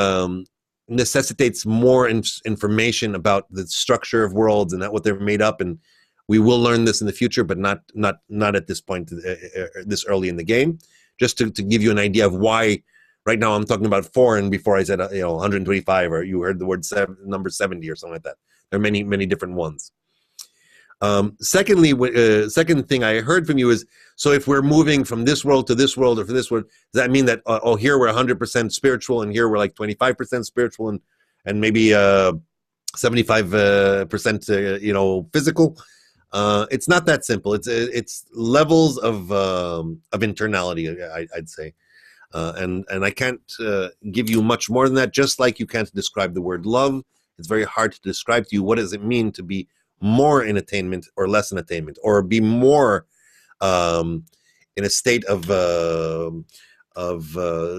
necessitates more information about the structure of worlds and what they're made up. And we will learn this in the future, but not at this point, this early in the game. Just to give you an idea of why right now I'm talking about 4, and before I said 125, or you heard the word number 70 or something like that. There are many different ones. Secondly, second thing I heard from you is, so if we're moving from this world to this world or from this world, does that mean that here we're 100% spiritual and here we're like 25% spiritual and maybe 75% physical? It's not that simple. It's levels of internality, I'd say, and I can't give you much more than that. Just like you can't describe the word love, it's very hard to describe to you what does it mean to be more in attainment or less in attainment, or be more in a state of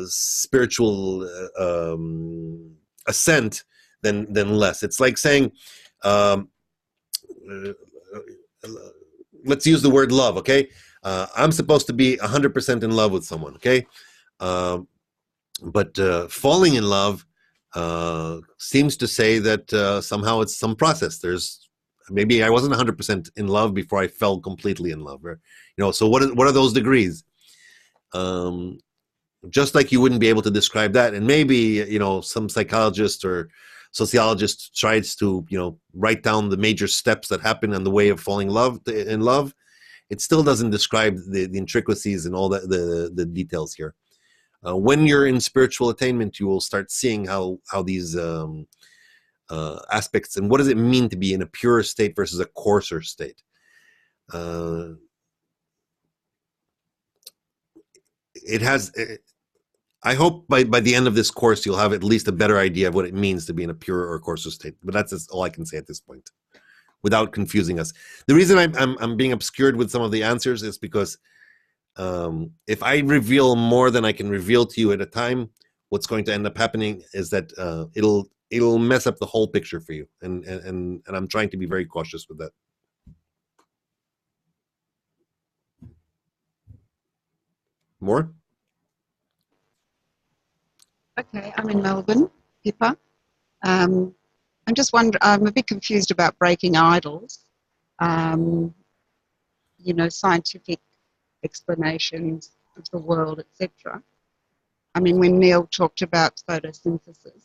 spiritual ascent than less. It's like saying, let's use the word love, okay? I'm supposed to be 100% in love with someone, okay? But falling in love seems to say that somehow it's some process. Maybe I wasn't 100% in love before I fell completely in love, or, so what are those degrees? Just like you wouldn't be able to describe that, and maybe some psychologist or sociologist tries to write down the major steps that happen on the way of falling in love, it still doesn't describe the intricacies and all the details here. When you're in spiritual attainment, you will start seeing how these aspects, and what does it mean to be in a purer state versus a coarser state. I hope by the end of this course you'll have at least a better idea of what it means to be in a purer or coarser state. But that's all I can say at this point, without confusing us. The reason I'm being obscured with some of the answers is because if I reveal more than I can reveal to you at a time, what's going to end up happening is that it'll mess up the whole picture for you, and I'm trying to be very cautious with that. More? Okay, I'm in Melbourne, Pippa. I'm just wondering, I'm a bit confused about breaking idols. Scientific explanations of the world, etc. I mean, when Neil talked about photosynthesis,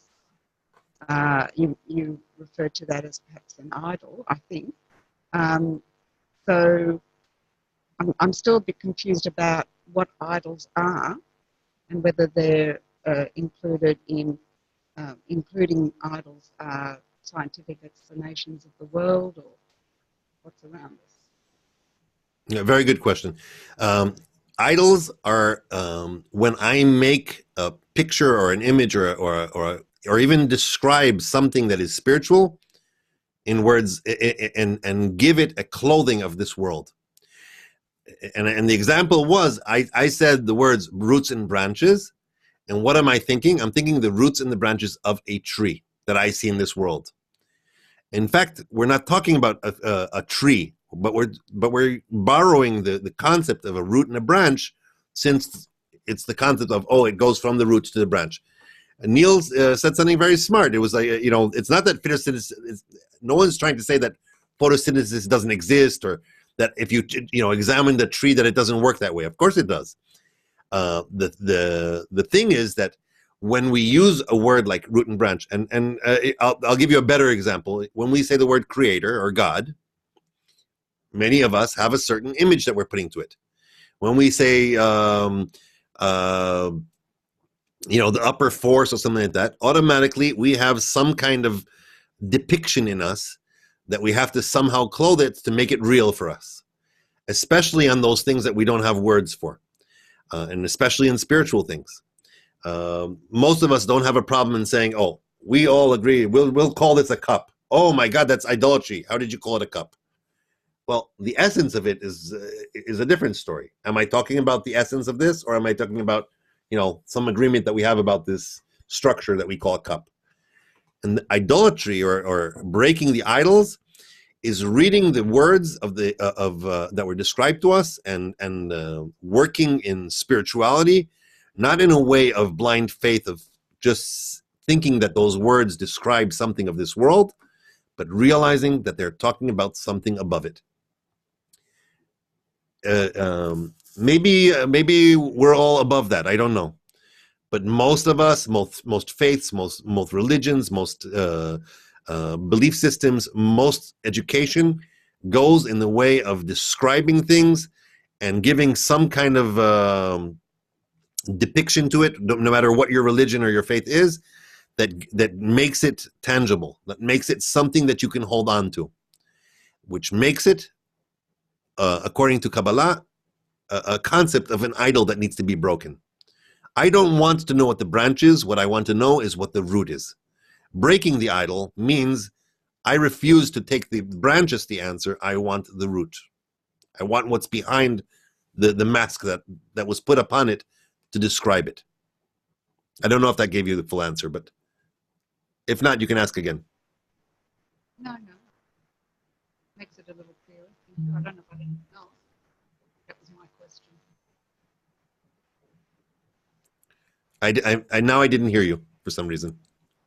you referred to that as perhaps an idol, I think. So I'm still a bit confused about what idols are and whether they're included in, including idols are scientific explanations of the world, what's around us? Yeah, very good question. Idols are when I make a picture or an image or even describe something that is spiritual in words and give it a clothing of this world. And the example was I said the words roots and branches. And what am I thinking? I'm thinking the roots and the branches of a tree that I see in this world. In fact, we're not talking about a tree, but we're borrowing the concept of a root and a branch, since it's the concept of, oh, it goes from the roots to the branch. And Neil said something very smart. It was like, it's not that photosynthesis. No one's trying to say that photosynthesis doesn't exist, or that if you examine the tree that it doesn't work that way. Of course it does. The thing is that when we use a word like root and branch, and I'll give you a better example. When we say the word creator or God, many of us have a certain image that we're putting to it. When we say the upper force or something like that, automatically we have some kind of depiction in us that we have to somehow clothe it to make it real for us, especially on those things that we don't have words for, and especially in spiritual things. Most of us don't have a problem in saying, oh, we all agree, we'll call this a cup. Oh my God, that's idolatry. How did you call it a cup? Well, the essence of it is a different story. Am I talking about the essence of this, or am I talking about, some agreement that we have about this structure that we call a cup? And idolatry or breaking the idols is reading the words of that were described to us and working in spirituality, not in a way of blind faith of just thinking that those words describe something of this world, but realizing that they're talking about something above it. Maybe we're all above that. I don't know, but most of us, most faiths, most religions, most belief systems, most education goes in the way of describing things and giving some kind of depiction to it, no matter what your religion or your faith is, that makes it tangible, that makes it something that you can hold on to, which makes it, according to Kabbalah, a concept of an idol that needs to be broken. I don't want to know what the branch is. What I want to know is what the root is. Breaking the idol means I refuse to take the branch as the answer. I want the root. I want what's behind the mask that was put upon it to describe it. I don't know if that gave you the full answer, but if not, you can ask again. No. Makes it a little clearer. I don't know if I didn't know. That was my question. I didn't hear you for some reason.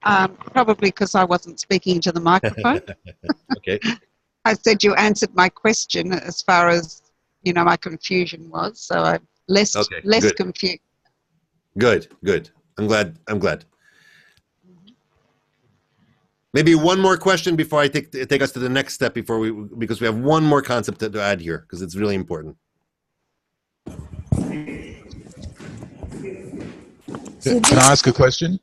Probably because I wasn't speaking to the microphone. Okay. I said you answered my question as far as my confusion was, so I'm less confused. Good. I'm glad. Maybe one more question before I take us to the next step because we have one more concept to add here because it's really important. Can I ask a question?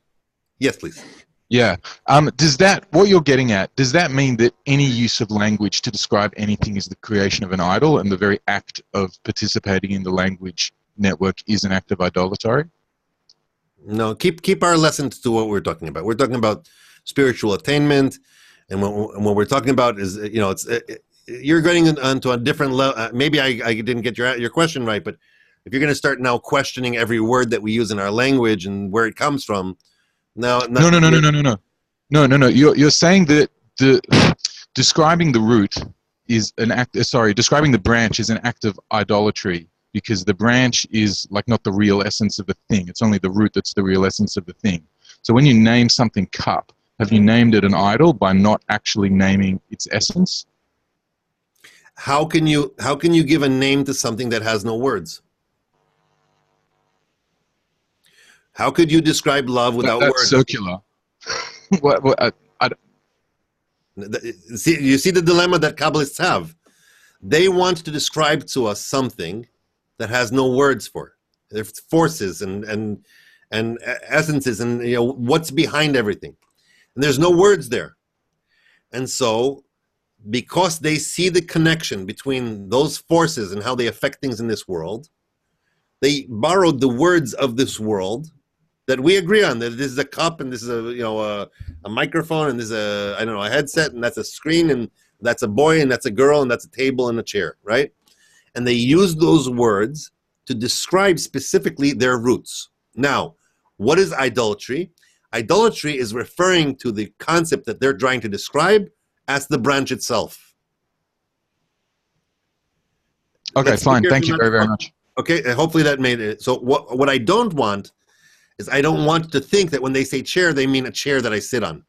Yes, please. Yeah. What you're getting at, does that mean that any use of language to describe anything is the creation of an idol, and the very act of participating in the language network is an act of idolatry? No, keep our lessons to what we're talking about. We're talking about spiritual attainment, and what we're talking about is, you're going onto a different level. Maybe I didn't get your question right, but if you're going to start now questioning every word that we use in our language and where it comes from, no. You're saying that describing the root is an act. Describing the branch is an act of idolatry, because the branch is not the real essence of the thing. It's only the root that's the real essence of the thing. So when you name something cup, have you named it an idol by not actually naming its essence? How can you give a name to something that has no words? How could you describe love without words? That's circular. You see the dilemma that Kabbalists have. They want to describe to us something that has no words for. There's forces and essences and what's behind everything. And there's no words there. And so because they see the connection between those forces and how they affect things in this world, they borrowed the words of this world that we agree on, that this is a cup and this is a microphone and this is a headset and that's a screen and that's a boy and that's a girl and that's a table and a chair, right? And they use those words to describe specifically their roots. Now, what is idolatry? Idolatry is referring to the concept that they're trying to describe as the branch itself. Okay, fine. Thank you very, very much. Okay, hopefully that made it. So what I don't want is I don't want to think that when they say chair, they mean a chair that I sit on.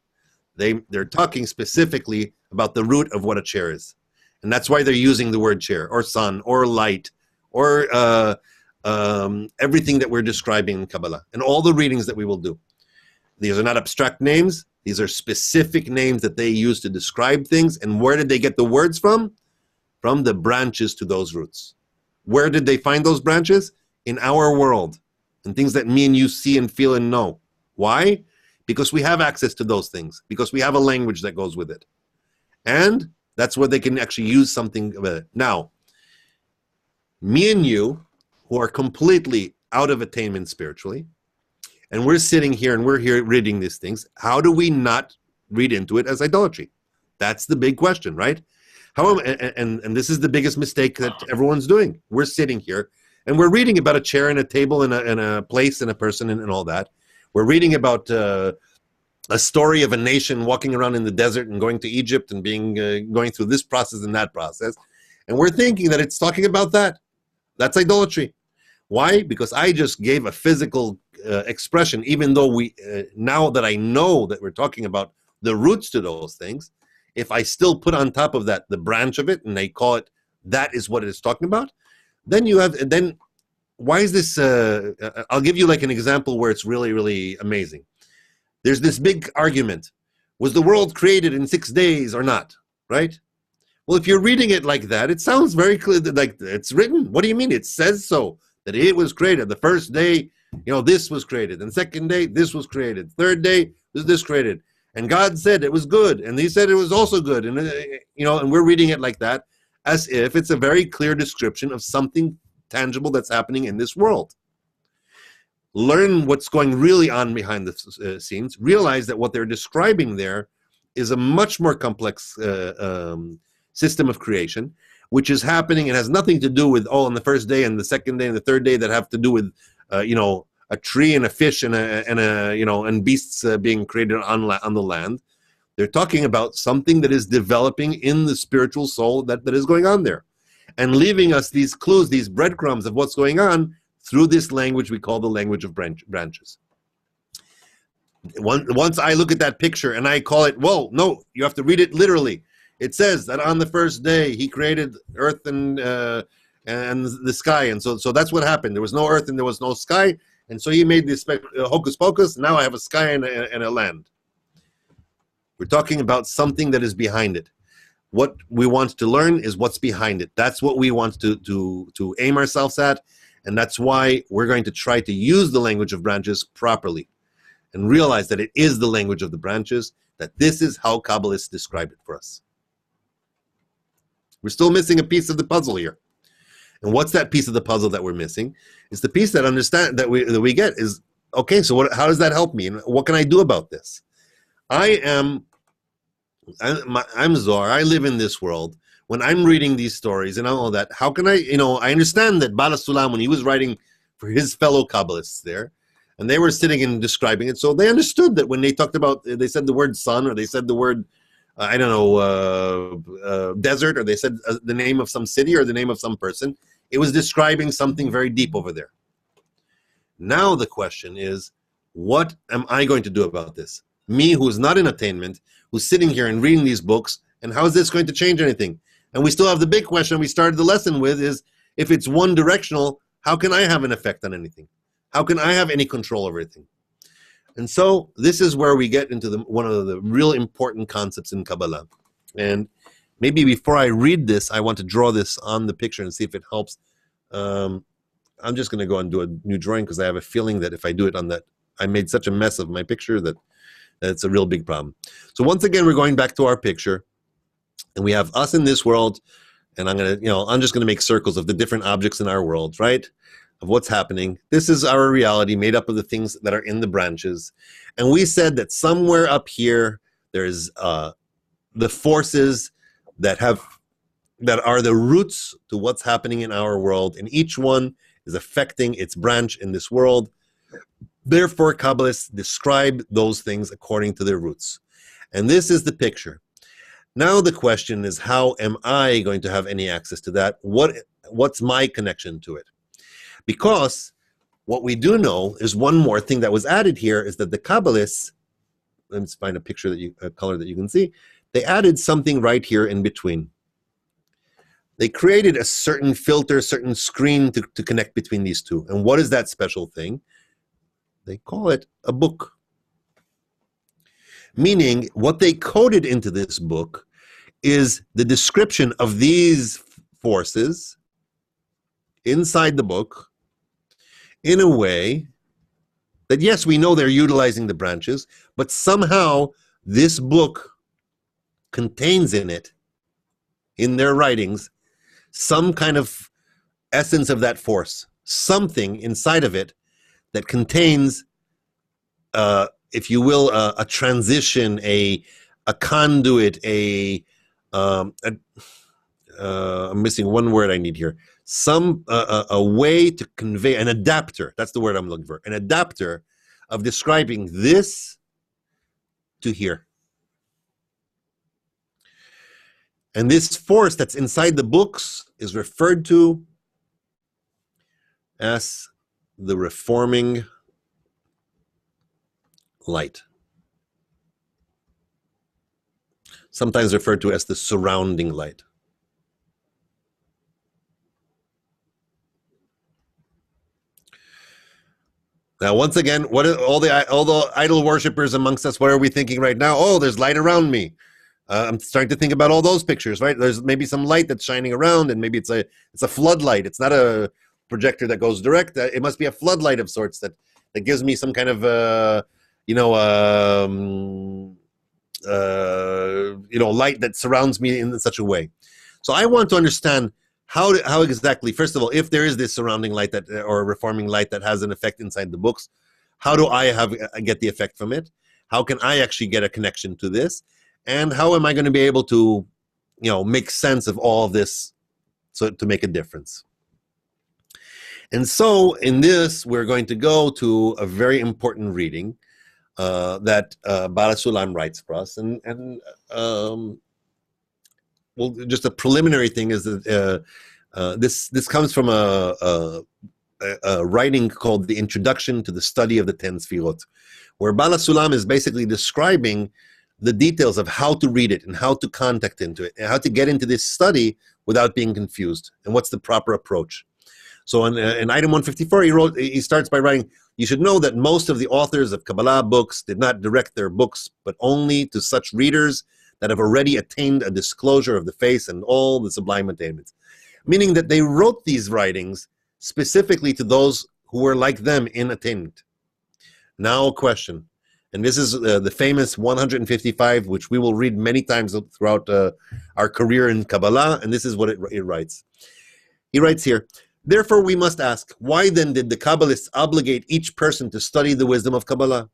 They're talking specifically about the root of what a chair is. And that's why they're using the word chair or sun or light or everything that we're describing in Kabbalah and all the readings that we will do. These are not abstract names. These are specific names that they use to describe things. And where did they get the words from? From the branches to those roots. Where did they find those branches? In our world. And things that me and you see and feel and know. Why? Because we have access to those things. Because we have a language that goes with it. And that's where they can actually use something of it. Now, me and you, who are completely out of attainment spiritually, and we're sitting here and we're here reading these things, how do we not read into it as idolatry? That's the big question, right? And this is the biggest mistake that everyone's doing. We're sitting here and we're reading about a chair and a table and a place and a person and all that. We're reading about a story of a nation walking around in the desert and going to Egypt and going through this process and that process. And we're thinking that it's talking about that. That's idolatry. Why? Because I just gave a physical expression, even though now that I know that we're talking about the roots to those things, if I still put on top of that the branch of it and they call it, that is what it is talking about, then why is this? I'll give you like an example where it's really, really amazing. There's this big argument. Was the world created in 6 days or not? Right? Well, if you're reading it like that, it sounds very clear, like it's written. What do you mean? It says so, that it was created. The first day, this was created. And second day, this was created. Third day, this created. And God said it was good. And he said it was also good. And, and we're reading it like that, as if it's a very clear description of something tangible that's happening in this world. Learn what's going really on behind the scenes. Realize that what they're describing there is a much more complex system of creation, which is happening and has nothing to do with on the first day and the second day and the third day that have to do with a tree and a fish and beasts being created on the land. They're talking about something that is developing in the spiritual soul that is going on there, and leaving us these clues, these breadcrumbs of what's going on through this language we call the language of branches. Once I look at that picture and I call it, whoa, no, you have to read it literally. It says that on the first day he created earth and the sky, and so that's what happened. There was no earth and there was no sky, and so he made this hocus pocus. Now I have a sky and a land. We're talking about something that is behind it. What we want to learn is what's behind it. That's what we want to aim ourselves at, and that's why we're going to try to use the language of branches properly, and realize that it is the language of the branches. That this is how Kabbalists describe it for us. We're still missing a piece of the puzzle here. And what's that piece of the puzzle that we're missing? It's the piece that we get is, okay, so how does that help me? And what can I do about this? I'm Zohar. I live in this world. When I'm reading these stories and all that, how can I understand that Bala Sulam, when he was writing for his fellow Kabbalists there, and they were sitting and describing it, so they understood that when they talked about, they said the word sun, or they said the word desert, or they said the name of some city or the name of some person, it was describing something very deep over there. Now the question is, what am I going to do about this? Me, who is not in attainment, who's sitting here and reading these books, and how is this going to change anything? And we still have the big question we started the lesson with is, if it's one directional, how can I have an effect on anything? How can I have any control over anything? And so this is where we get into one of the real important concepts in Kabbalah. And maybe before I read this, I want to draw this on the picture and see if it helps. I'm just going to go and do a new drawing because I have a feeling that if I do it on that, I made such a mess of my picture that it's a real big problem. So once again, we're going back to our picture. And we have us in this world, and I'm just gonna make circles of the different objects in our world, right? Of what's happening. This is our reality made up of the things that are in the branches. And we said that somewhere up here, there's the forces that are the roots to what's happening in our world, and each one is affecting its branch in this world. Therefore, Kabbalists describe those things according to their roots. And this is the picture. Now the question is, how am I going to have any access to that? What's my connection to it? Because what we do know is one more thing that was added here is that the Kabbalists, let's find a picture a color that you can see, they added something right here in between. They created a certain filter, certain screen to connect between these two. And what is that special thing? They call it a book. Meaning, what they coded into this book is the description of these forces inside the book in a way that, yes, we know they're utilizing the branches, but somehow this book contains in it, in their writings, some kind of essence of that force, something inside of it that contains, if you will, a transition, a conduit, I'm missing one word I need here. A way to convey, an adapter, that's the word I'm looking for, an adapter of describing this to here. And this force that's inside the books is referred to as the reforming light. Sometimes referred to as the surrounding light. Now, once again, what are all the idol worshippers amongst us? What are we thinking right now? Oh, there's light around me. I'm starting to think about all those pictures, right? There's maybe some light that's shining around, and maybe it's a floodlight. It's not a projector that goes direct. It must be a floodlight of sorts that gives me some kind of light that surrounds me in such a way. So I want to understand how exactly, first of all, if there is this surrounding light or reforming light that has an effect inside the books, how do I get the effect from it? How can I actually get a connection to this? And how am I going to be able to, make sense of all of this so to make a difference? And so in this, we're going to go to a very important reading that Baal HaSulam writes for us. And just a preliminary thing is that this comes from a writing called The Introduction to the Study of the 10 Sfirot, where Baal HaSulam is basically describing the details of how to read it and how to contact into it and how to get into this study without being confused and what's the proper approach. So in item 154, he starts by writing, you should know that most of the authors of Kabbalah books did not direct their books, but only to such readers that have already attained a disclosure of the face and all the sublime attainments. Meaning that they wrote these writings specifically to those who were like them in attainment. Now a question. And this is the famous 155, which we will read many times throughout our career in Kabbalah, and this is what it writes. He writes here, therefore we must ask, why then did the Kabbalists obligate each person to study the wisdom of Kabbalah?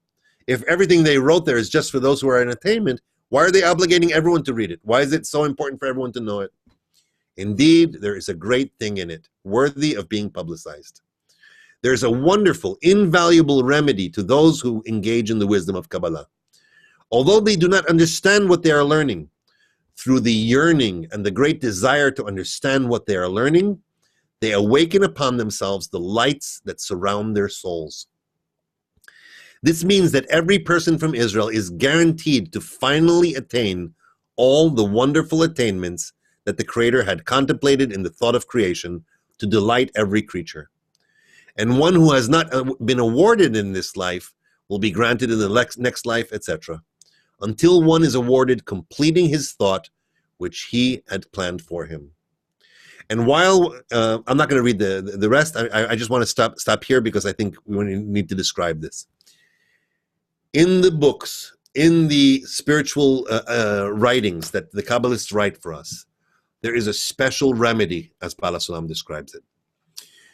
If everything they wrote there is just for those who are in attainment, why are they obligating everyone to read it? Why is it so important for everyone to know it? Indeed, there is a great thing in it, worthy of being publicized. There's a wonderful, invaluable remedy to those who engage in the wisdom of Kabbalah. Although they do not understand what they are learning, through the yearning and the great desire to understand what they are learning, they awaken upon themselves the lights that surround their souls. This means that every person from Israel is guaranteed to finally attain all the wonderful attainments that the Creator had contemplated in the thought of creation to delight every creature. And one who has not been awarded in this life will be granted in the next life, etc., until one is awarded completing his thought which he had planned for him. And while I'm not going to read the rest, I just want to stop here because I think we need to describe this. In the books, in the spiritual writings that the Kabbalists write for us, there is a special remedy, as Bala Sulam describes it.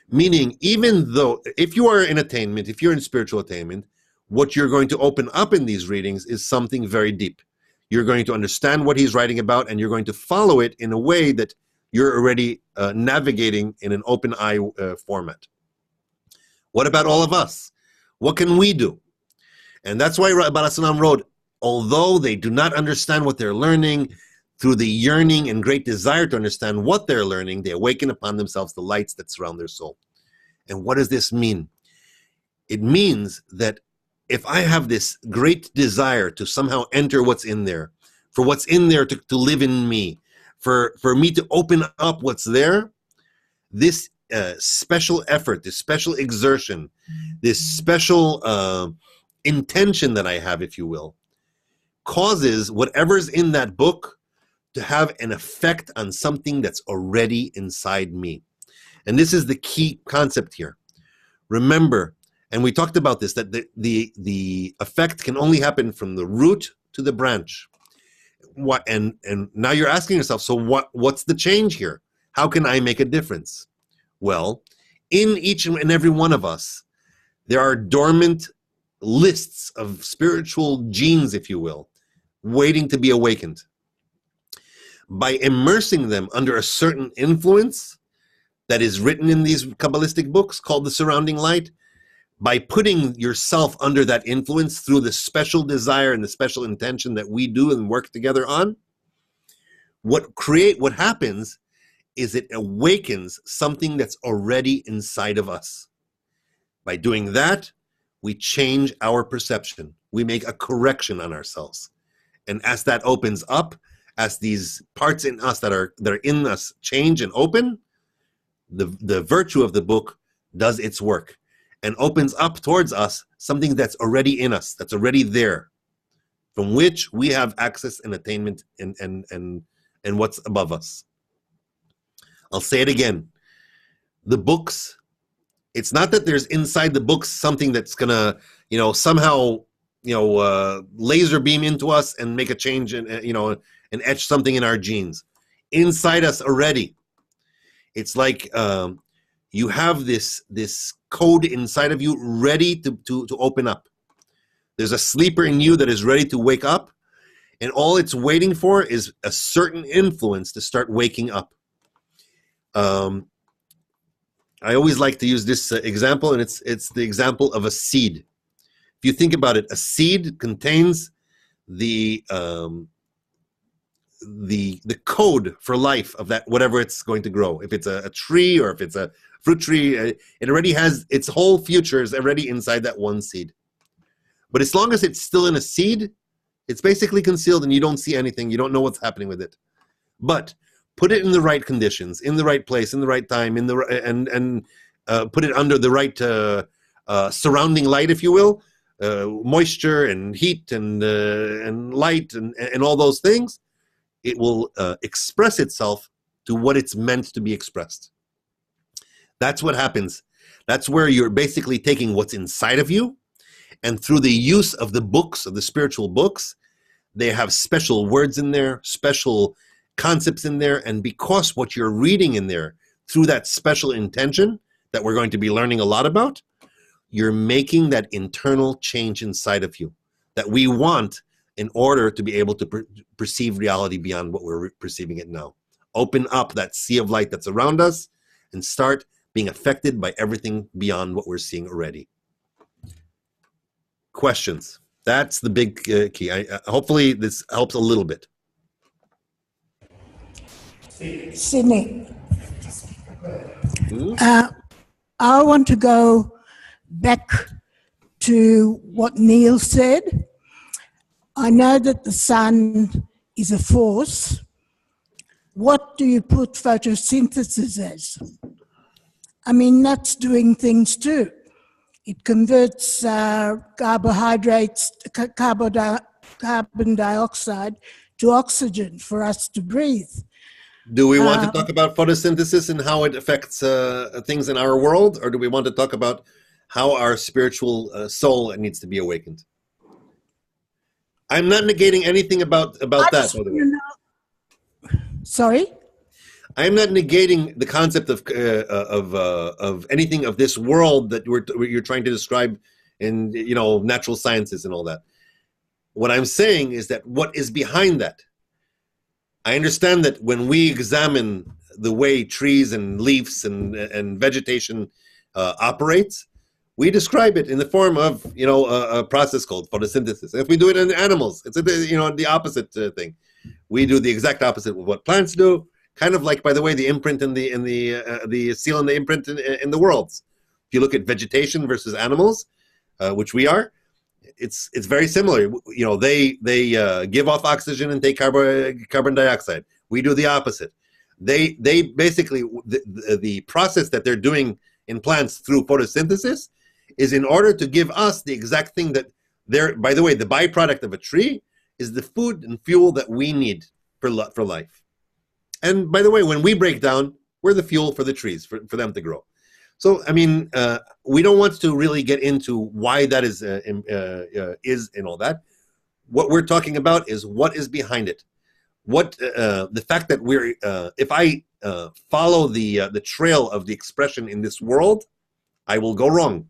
Meaning, even though, if you are in attainment, if you're in spiritual attainment, what you're going to open up in these readings is something very deep. You're going to understand what he's writing about, and you're going to follow it in a way that you're already navigating in an open eye format. What about all of us? What can we do? And that's why Bala Sulam wrote, although they do not understand what they're learning, through the yearning and great desire to understand what they're learning, they awaken upon themselves the lights that surround their soul. And what does this mean? It means that if I have this great desire to somehow enter what's in there, for what's in there to live in me, for me to open up what's there, this special effort, this special exertion, this special intention that I have, if you will, causes whatever's in that book to have an effect on something that's already inside me. And this is the key concept here. Remember, and we talked about this, that the effect can only happen from the root to the branch. And now you're asking yourself, so what's the change here? How can I make a difference? Well, in each and every one of us, there are dormant lists of spiritual genes, if you will, waiting to be awakened. By immersing them under a certain influence that is written in these Kabbalistic books called the surrounding light, by putting yourself under that influence through the special desire and the special intention that we do and work together on, what happens is it awakens something that's already inside of us. By doing that, we change our perception. We make a correction on ourselves. And as that opens up, as these parts in us that are in us change and open, the virtue of the book does its work and opens up towards us something that's already in us, that's already there, from which we have access and attainment and what's above us. I'll say it again. The books, it's not that there's inside the books something that's gonna, somehow, laser beam into us and make a change and etch something in our genes. Inside us already. It's like you have this code inside of you ready to open up. There's a sleeper in you that is ready to wake up, and all it's waiting for is a certain influence to start waking up. I always like to use this example, and it's the example of a seed. If you think about it, a seed contains the code for life of that, whatever it's going to grow. If it's a tree or if it's a fruit tree, it already has its whole future is already inside that one seed. But as long as it's still in a seed, it's basically concealed and you don't see anything. You don't know what's happening with it. But put it in the right conditions, in the right place, in the right time, and put it under the right surrounding light, if you will, moisture and heat and light and all those things. It will express itself to what it's meant to be expressed. That's what happens. That's where you're basically taking what's inside of you, and through the use of the books, of the spiritual books, they have special words in there, special concepts in there, and because what you're reading in there, through that special intention that we're going to be learning a lot about, you're making that internal change inside of you that we want in order to be able to perceive reality beyond what we're perceiving it now. Open up that sea of light that's around us and start being affected by everything beyond what we're seeing already. Questions? That's the big key. Hopefully this helps a little bit. Sydney, I want to go back to what Neil said. I know that the sun is a force. What do you put photosynthesis as? I mean, that's doing things too. It converts carbohydrates, carbon dioxide to oxygen for us to breathe. Do we want to talk about photosynthesis and how it affects things in our world, or do we want to talk about how our spiritual soul needs to be awakened? I'm not negating anything about that, by the way. Sorry? I'm not negating the concept of anything of this world that you're trying to describe in natural sciences and all that. What I'm saying is that what is behind that. I understand that when we examine the way trees and leaves and vegetation operates, we describe it in the form of a process called photosynthesis. And if we do it in animals, it's the opposite thing. We do the exact opposite of what plants do. Kind of like, by the way, the imprint in the seal and the imprint in the worlds. If you look at vegetation versus animals, which we are, it's very similar. They give off oxygen and take carbon dioxide. We do the opposite. They basically the process that they're doing in plants through photosynthesis is in order to give us the exact thing that they're. By the way, the byproduct of a tree is the food and fuel that we need for life. And by the way, when we break down, we're the fuel for the trees, for them to grow. So, I mean, we don't want to really get into why that is and all that. What we're talking about is what is behind it. What the fact that we're, if I follow the trail of the expression in this world, I will go wrong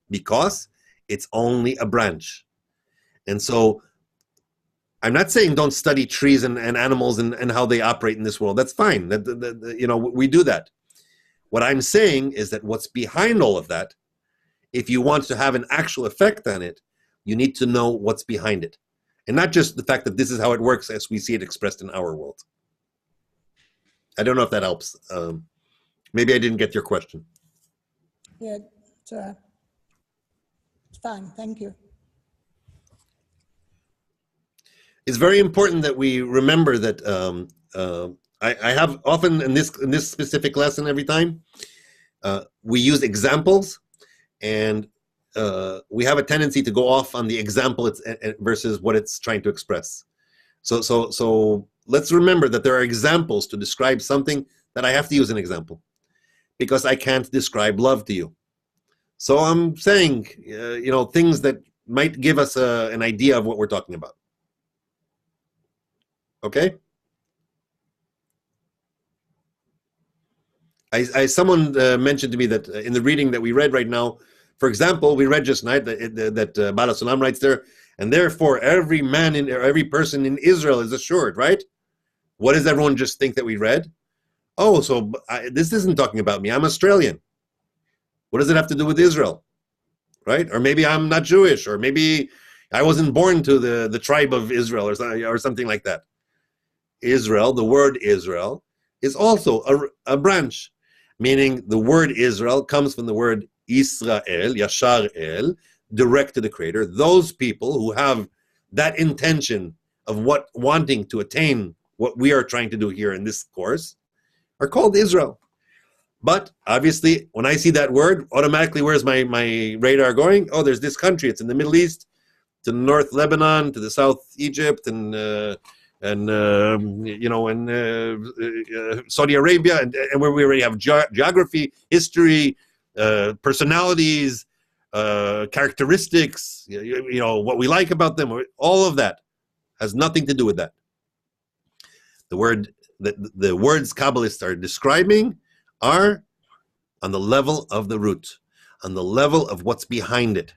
because it's only a branch. And so I'm not saying don't study trees and animals and how they operate in this world. That's fine. We do that. What I'm saying is that what's behind all of that, if you want to have an actual effect on it, you need to know what's behind it. And not just the fact that this is how it works as we see it expressed in our world. I don't know if that helps. Maybe I didn't get your question. Yeah, it's fine. Thank you. It's very important that we remember that I have often in this specific lesson every time we use examples, and we have a tendency to go off on the example versus what it's trying to express. So let's remember that there are examples to describe something that I have to use an example because I can't describe love to you. So I'm saying things that might give us an idea of what we're talking about. Okay. Someone mentioned to me that in the reading that we read right now, for example, we read just tonight that Baal HaSulam writes there, and therefore every person in Israel is assured, right? What does everyone just think that we read? Oh, so this isn't talking about me. I'm Australian. What does it have to do with Israel? Right? Or maybe I'm not Jewish, or maybe I wasn't born to the tribe of Israel or something like that. Israel, the word Israel, is also a branch, meaning the word Israel comes from the word Israel, Yashar El, direct to the Creator. Those people who have that intention of wanting to attain what we are trying to do here in this course are called Israel. But obviously, when I see that word, automatically, where's my radar going? Oh, there's this country. It's in the Middle East, to the North Lebanon, to the South Egypt, and Saudi Arabia, and where we already have geography, history, personalities, characteristics, what we like about them. All of that has nothing to do with that. The words Kabbalists are describing are on the level of the root, on the level of what's behind it.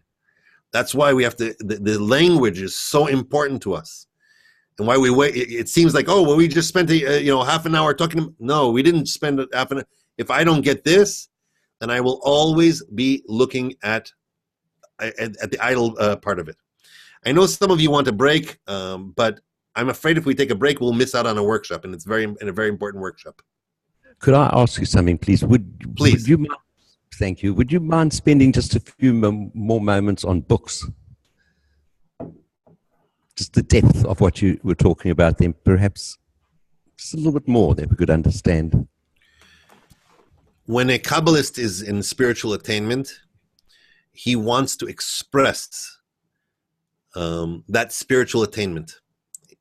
That's why we have to. The language is so important to us. And why we wait? It seems like, oh, well, we just spent half an hour talking. No, we didn't spend half an hour. If I don't get this, then I will always be looking at the idle part of it. I know some of you want a break, but I'm afraid if we take a break, we'll miss out on a workshop, and it's a very important workshop. Could I ask you something, please? Would you mind, thank you. Would you mind spending just a few more moments on books? Just the depth of what you were talking about then, perhaps just a little bit more that we could understand. When a Kabbalist is in spiritual attainment, he wants to express that spiritual attainment.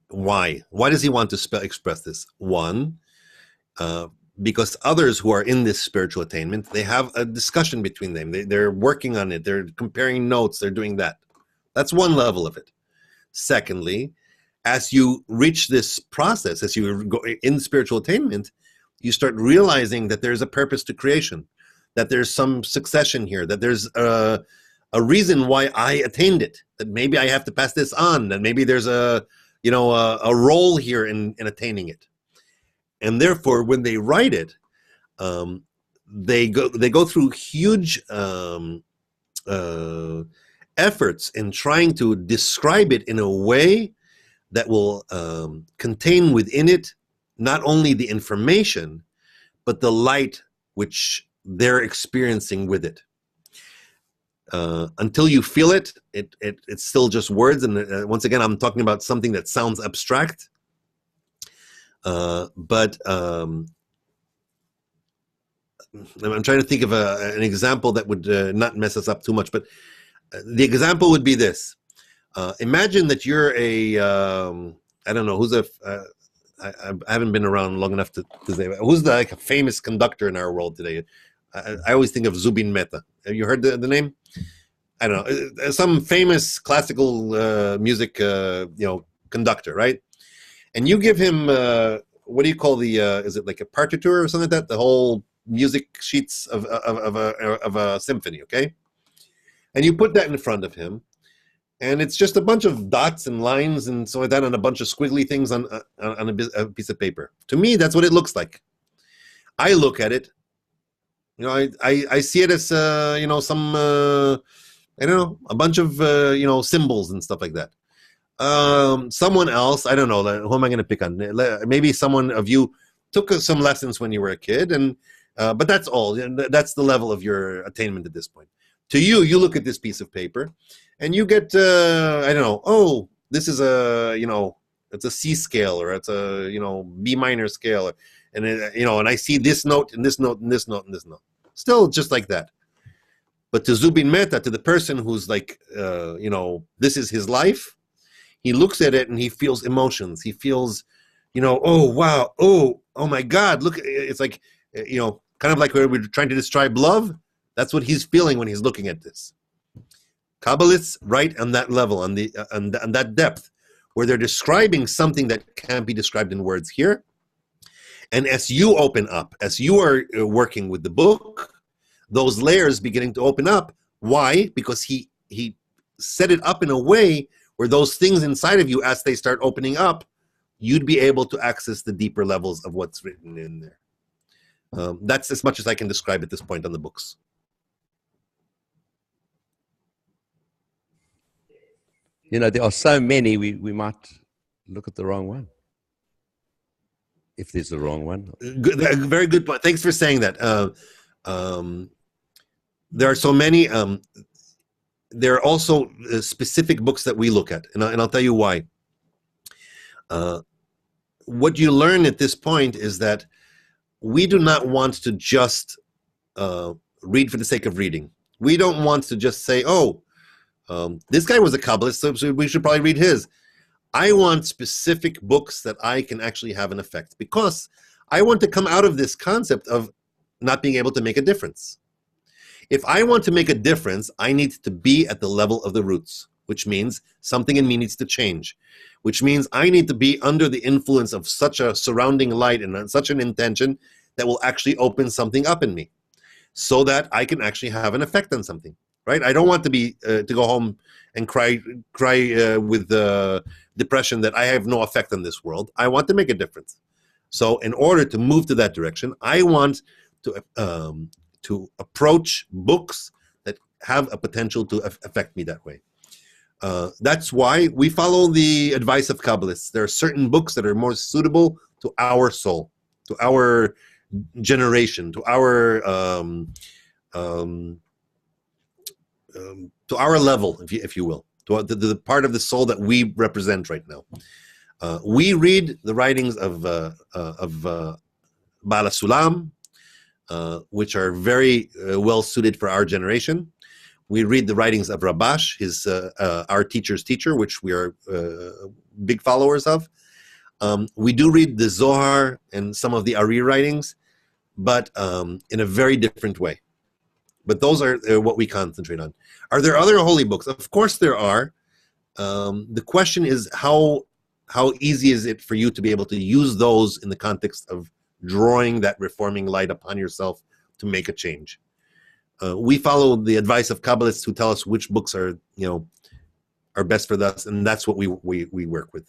Why? Why does he want to express this? One, because others who are in this spiritual attainment, they have a discussion between them. They're working on it. They're comparing notes. They're doing that. That's one level of it. Secondly, as you reach this process, as you go in spiritual attainment, you start realizing that there's a purpose to creation, that there's some succession here, that there's a reason why I attained it, that maybe I have to pass this on, that maybe there's a role here in attaining it. And therefore, when they write it, they go through huge efforts in trying to describe it in a way that will contain within it not only the information, but the light which they're experiencing with it. Until you feel it, it's still just words. And once again, I'm talking about something that sounds abstract. But I'm trying to think of an example that would not mess us up too much. But the example would be this. Imagine that you're I don't know, who's I haven't been around long enough to say, who's like a famous conductor in our world today? I always think of Zubin Mehta. Have you heard the name? I don't know, some famous classical music, conductor, right? And you give him, what do you call is it like a partiture or something like that? The whole music sheets of a symphony, okay? And you put that in front of him, and it's just a bunch of dots and lines and so like that, and a bunch of squiggly things on a piece of paper. To me, that's what it looks like. I look at it, I see it as some I don't know, a bunch of symbols and stuff like that. Someone else, I don't know, who am I going to pick on? Maybe someone of you took some lessons when you were a kid, and but that's all. That's the level of your attainment at this point. To you, you look at this piece of paper, and you get I don't know. Oh, this is it's a C scale, or it's a B minor scale, and and I see this note and this note and this note and this note. Still just like that. But to Zubin Mehta, to the person who's like this is his life, he looks at it and he feels emotions. He feels, oh wow, oh my God, look, it's like kind of like where we're trying to describe love. That's what he's feeling when he's looking at this. Kabbalists write on that level, on that depth, where they're describing something that can't be described in words here. And as you open up, as you are working with the book, those layers beginning to open up. Why? Because he set it up in a way where those things inside of you, as they start opening up, you'd be able to access the deeper levels of what's written in there. That's as much as I can describe at this point on the books. There are so many, we might look at the wrong one. If there's the wrong one. Very good point. Thanks for saying that. There are so many. There are also specific books that we look at, and I'll tell you why. What you learn at this point is that we do not want to just read for the sake of reading. We don't want to just say, oh, this guy was a Kabbalist, so we should probably read his. I want specific books that I can actually have an effect, because I want to come out of this concept of not being able to make a difference. If I want to make a difference, I need to be at the level of the roots, which means something in me needs to change, which means I need to be under the influence of such a surrounding light and such an intention that will actually open something up in me so that I can actually have an effect on something, right? I don't want to be to go home and cry with depression that I have no effect on this world. I want to make a difference. So in order to move to that direction, I want to approach books that have a potential to affect me that way. That's why we follow the advice of Kabbalists. There are certain books that are more suitable to our soul, to our generation, to our level, if you will, to the part of the soul that we represent right now. We read the writings of Bala Sulam, which are very well suited for our generation. We read the writings of Rabash, our teacher's teacher, which we are big followers of. We do read the Zohar and some of the Ari writings, but in a very different way. But those are what we concentrate on. Are there other holy books? Of course there are. The question is how easy is it for you to be able to use those in the context of drawing that reforming light upon yourself to make a change. We follow the advice of Kabbalists who tell us which books are best for us, and that's what we work with.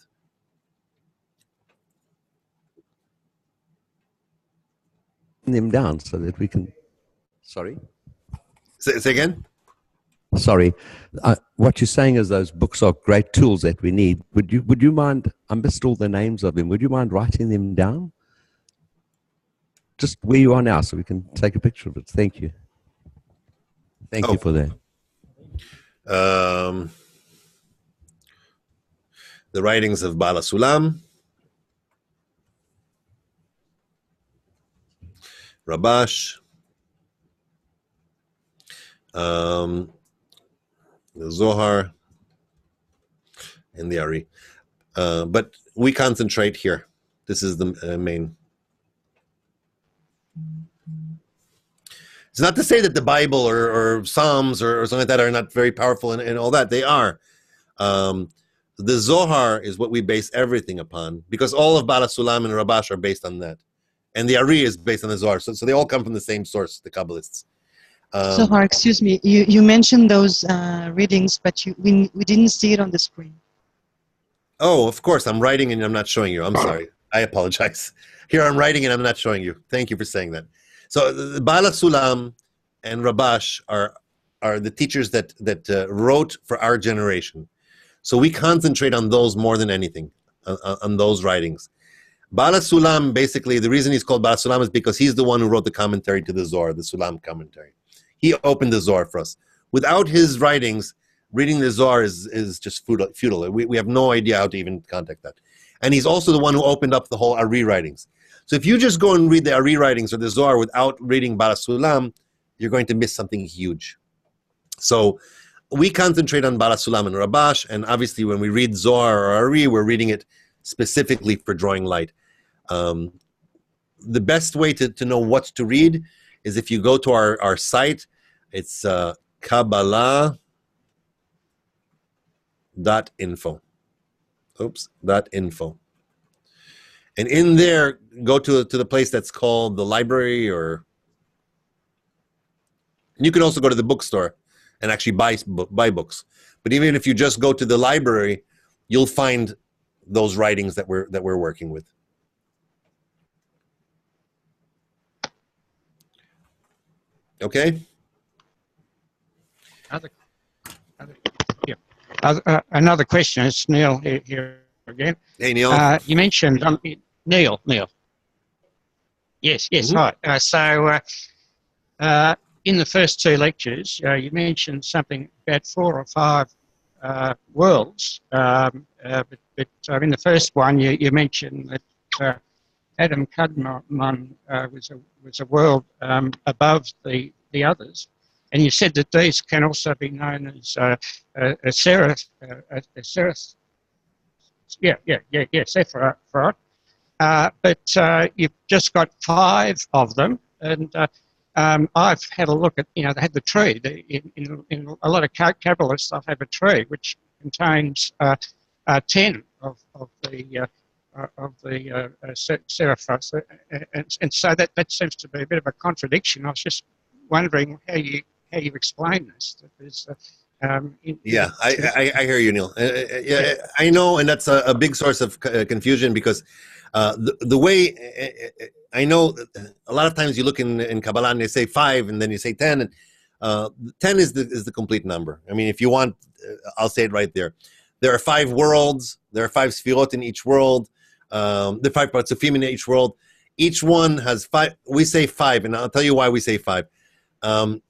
Them down so that we can. Sorry. Say again. Sorry, what you're saying is those books are great tools that we need. Would you mind? I missed all the names of them. Would you mind writing them down? Just where you are now, so we can take a picture of it. Thank you. Thank you for that. The writings of Bala Sulam, Rabash, the Zohar, and the Ari. But we concentrate here. This is the main. It's not to say that the Bible or Psalms or something like that are not very powerful and all that. They are. The Zohar is what we base everything upon, because all of Bala Sulam and Rabash are based on that. And the Ari is based on the Zohar. So they all come from the same source, the Kabbalists. Zohar, excuse me, you mentioned those readings, but we didn't see it on the screen. Oh, of course, I'm writing and I'm not showing you. I'm sorry. I apologize. Here I'm writing and I'm not showing you. Thank you for saying that. So the Bala Sulam and Rabash are the teachers that wrote for our generation. So we concentrate on those more than anything, on those writings. Bala Sulam, basically, the reason he's called Bala Sulam is because he's the one who wrote the commentary to the Zohar, the Sulam commentary. He opened the Zohar for us. Without his writings, reading the Zohar is just futile. We have no idea how to even contact that. And he's also the one who opened up the whole Ari writings. So if you just go and read the Ari writings or the Zohar without reading Bala Sulam, you're going to miss something huge. So we concentrate on Bala Sulam and Rabash, and obviously when we read Zohar or Ari, we're reading it specifically for drawing light. The best way to know what to read is if you go to our site. It's Kabbalah.info. .info. And in there, go to the place that's called the library, or you can also go to the bookstore and actually buy books. But even if you just go to the library, you'll find those writings that we're working with. Okay. Another question. It's Neil here again. Hey, Neil. You mentioned Neil. Yes. Mm-hmm. Right. So in the first two lectures, you mentioned something about 4 or 5 worlds. But in the first one, you mentioned that Adam Kadmon was a world above the others. And you said that these can also be known as Sephiroth. But you've just got 5 of them, and I've had a look at, they had the tree. In a lot of Kabbalists, they'll have a tree which contains 10 of the Sephiroth, and so that seems to be a bit of a contradiction. I was just wondering how you explain this. That there's, I hear you, Neil. I know, and that's a big source of confusion, because the way I know, a lot of times you look in Kabbalah and they say 5, and then you say 10, and 10 is the complete number. I mean, if you want, I'll say it right there. There are 5 worlds. There are 5 sfirot in each world. There are 5 parts of in each world. Each one has 5. We say 5, and I'll tell you why we say 5. And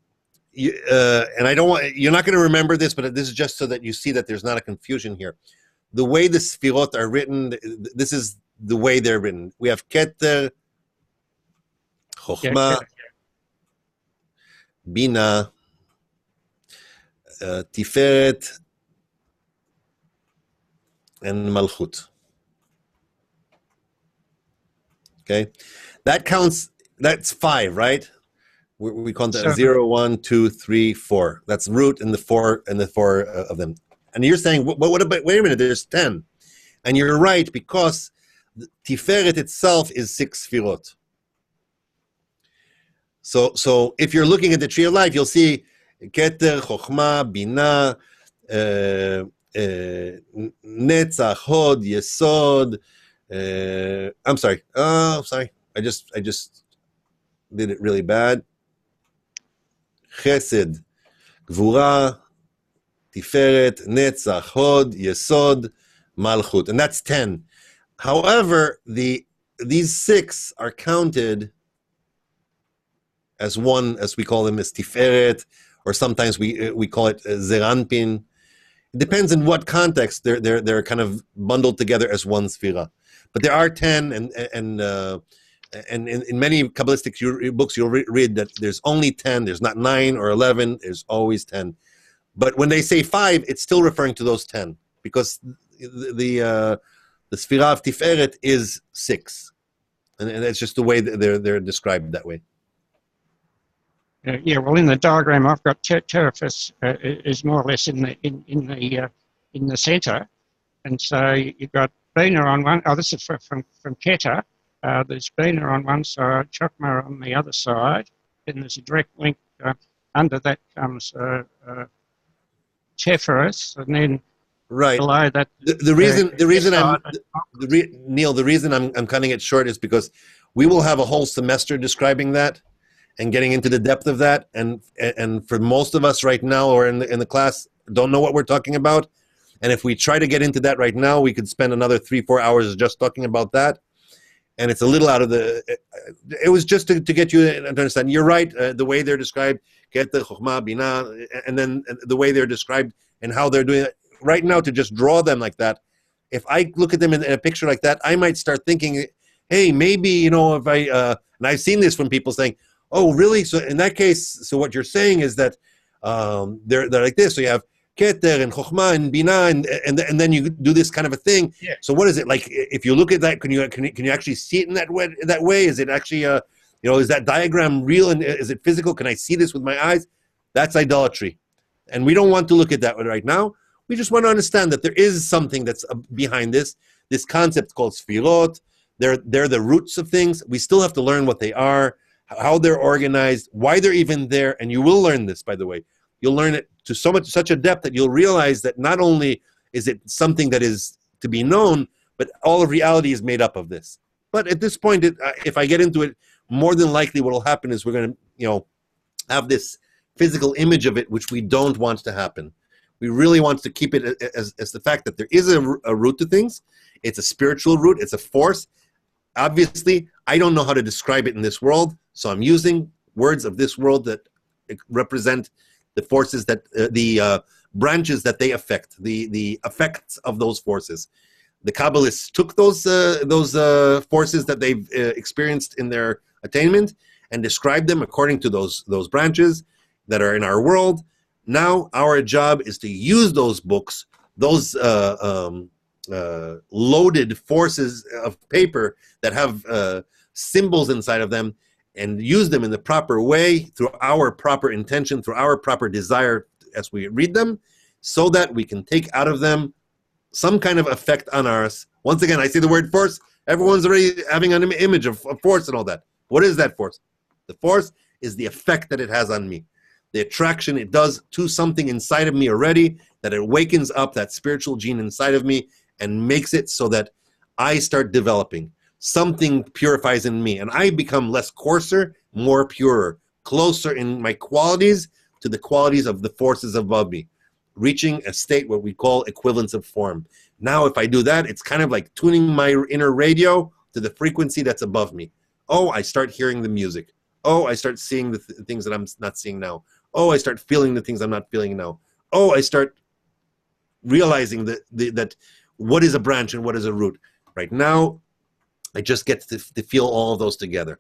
I don't want, you're not going to remember this, but this is just so that you see that there's not a confusion here. The way the sfirot are written, this is the way they're written. We have Keter, Chochmah, Bina, Tiferet, and Malchut. Okay, that counts. That's 5, right? We count that 0, 1, 2, 3, 4. That's root and the 4 of them. And you're saying, what about, wait a minute, there's 10. And you're right, because Tiferet itself is 6 Sfirot. So if you're looking at the tree of life, you'll see Keter, Chokhmah, Binah, Netzach, Hod, Yesod. I'm sorry. Oh, sorry. I just did it really bad. Chesed, Gvura, Tiferet, Netzach, Hod, Yesod, Malchut. And that's 10. However, these 6 are counted as one, as we call them, as Tiferet, or sometimes we call it Zeranpin. It depends in what context they're kind of bundled together as one Sfira. But there are 10, and in many Kabbalistic books you'll read that there's only 10. There's not 9 or 11. There's always 10. But when they say 5, it's still referring to those 10, because the Sfira of Tiferet is 6, and that's just the way that they're described that way. Yeah, well, in the diagram I've got Terephus is more or less in the centre, and so you've got Bina on one. Oh, this is from Keter. There's Bina on one side, Chokhmah on the other side, and there's a direct link. Under that comes Tiferet, and then right below that. The reason I'm cutting it short is because we will have a whole semester describing that and getting into the depth of that, and for most of us right now or in the class don't know what we're talking about. And if we try to get into that right now, we could spend another 3-4 hours just talking about that. And it's a little out of the. It was just to get you to understand. You're right. The way they're described, Keter, Chokhmah, Binah, and then the way they're described and how they're doing it right now, to just draw them like that. If I look at them in a picture like that, I might start thinking, hey, maybe, if I and I've seen this from people saying, oh, really? So in that case, so what you're saying is that they're like this. So you have Keter and Chokhmah and Binah, and then you do this kind of a thing. Yeah. So what is it like? If you look at that, can you actually see it in that way? Is it actually is that diagram real, and is it physical? Can I see this with my eyes? That's idolatry, and we don't want to look at that right now. We just want to understand that there is something that's behind this concept called Sfirot. They're the roots of things. We still have to learn what they are, how they're organized, why they're even there, and you will learn this, by the way. You'll learn it to such a depth that you'll realize that not only is it something that is to be known, but all of reality is made up of this. But at this point, if I get into it, more than likely what will happen is we're going to, have this physical image of it, which we don't want to happen. We really want to keep it as the fact that there is a root to things. It's a spiritual root. It's a force. Obviously, I don't know how to describe it in this world, so I'm using words of this world that represent the forces that the branches that they affect, the effects of those forces. The Kabbalists took those forces that they've experienced in their attainment and described them according to those branches that are in our world. Now our job is to use those books, those loaded forces of paper that have symbols inside of them, and use them in the proper way, through our proper intention, through our proper desire as we read them, so that we can take out of them some kind of effect on us. Once again, I see the word force. Everyone's already having an image of force and all that. What is that force? The force is the effect that it has on me. The attraction it does to something inside of me already, that it wakens up that spiritual gene inside of me and makes it so that I start developing. Something purifies in me, and I become less coarser, more purer, closer in my qualities to the qualities of the forces above me, reaching a state what we call equivalence of form. Now, if I do that, it's kind of like tuning my inner radio to the frequency that's above me. Oh, I start hearing the music. Oh, I start seeing the things that I'm not seeing now. Oh, I start feeling the things I'm not feeling now. Oh, I start realizing that what is a branch and what is a root. Right now, I just get to feel all of those together.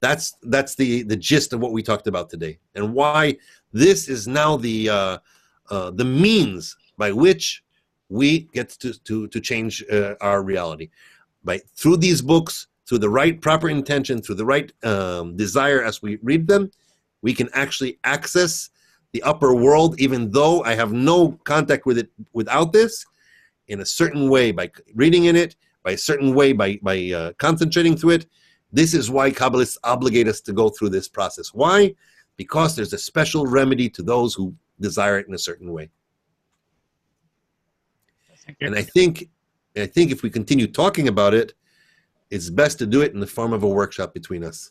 That's the gist of what we talked about today, and why this is now the means by which we get to change our reality. Through these books, through the right proper intention, through the right desire as we read them, we can actually access the upper world, even though I have no contact with it without this, in a certain way, by reading in it, by a certain way, by concentrating through it. This is why Kabbalists obligate us to go through this process. Why? Because there's a special remedy to those who desire it in a certain way. And I think if we continue talking about it, it's best to do it in the form of a workshop between us.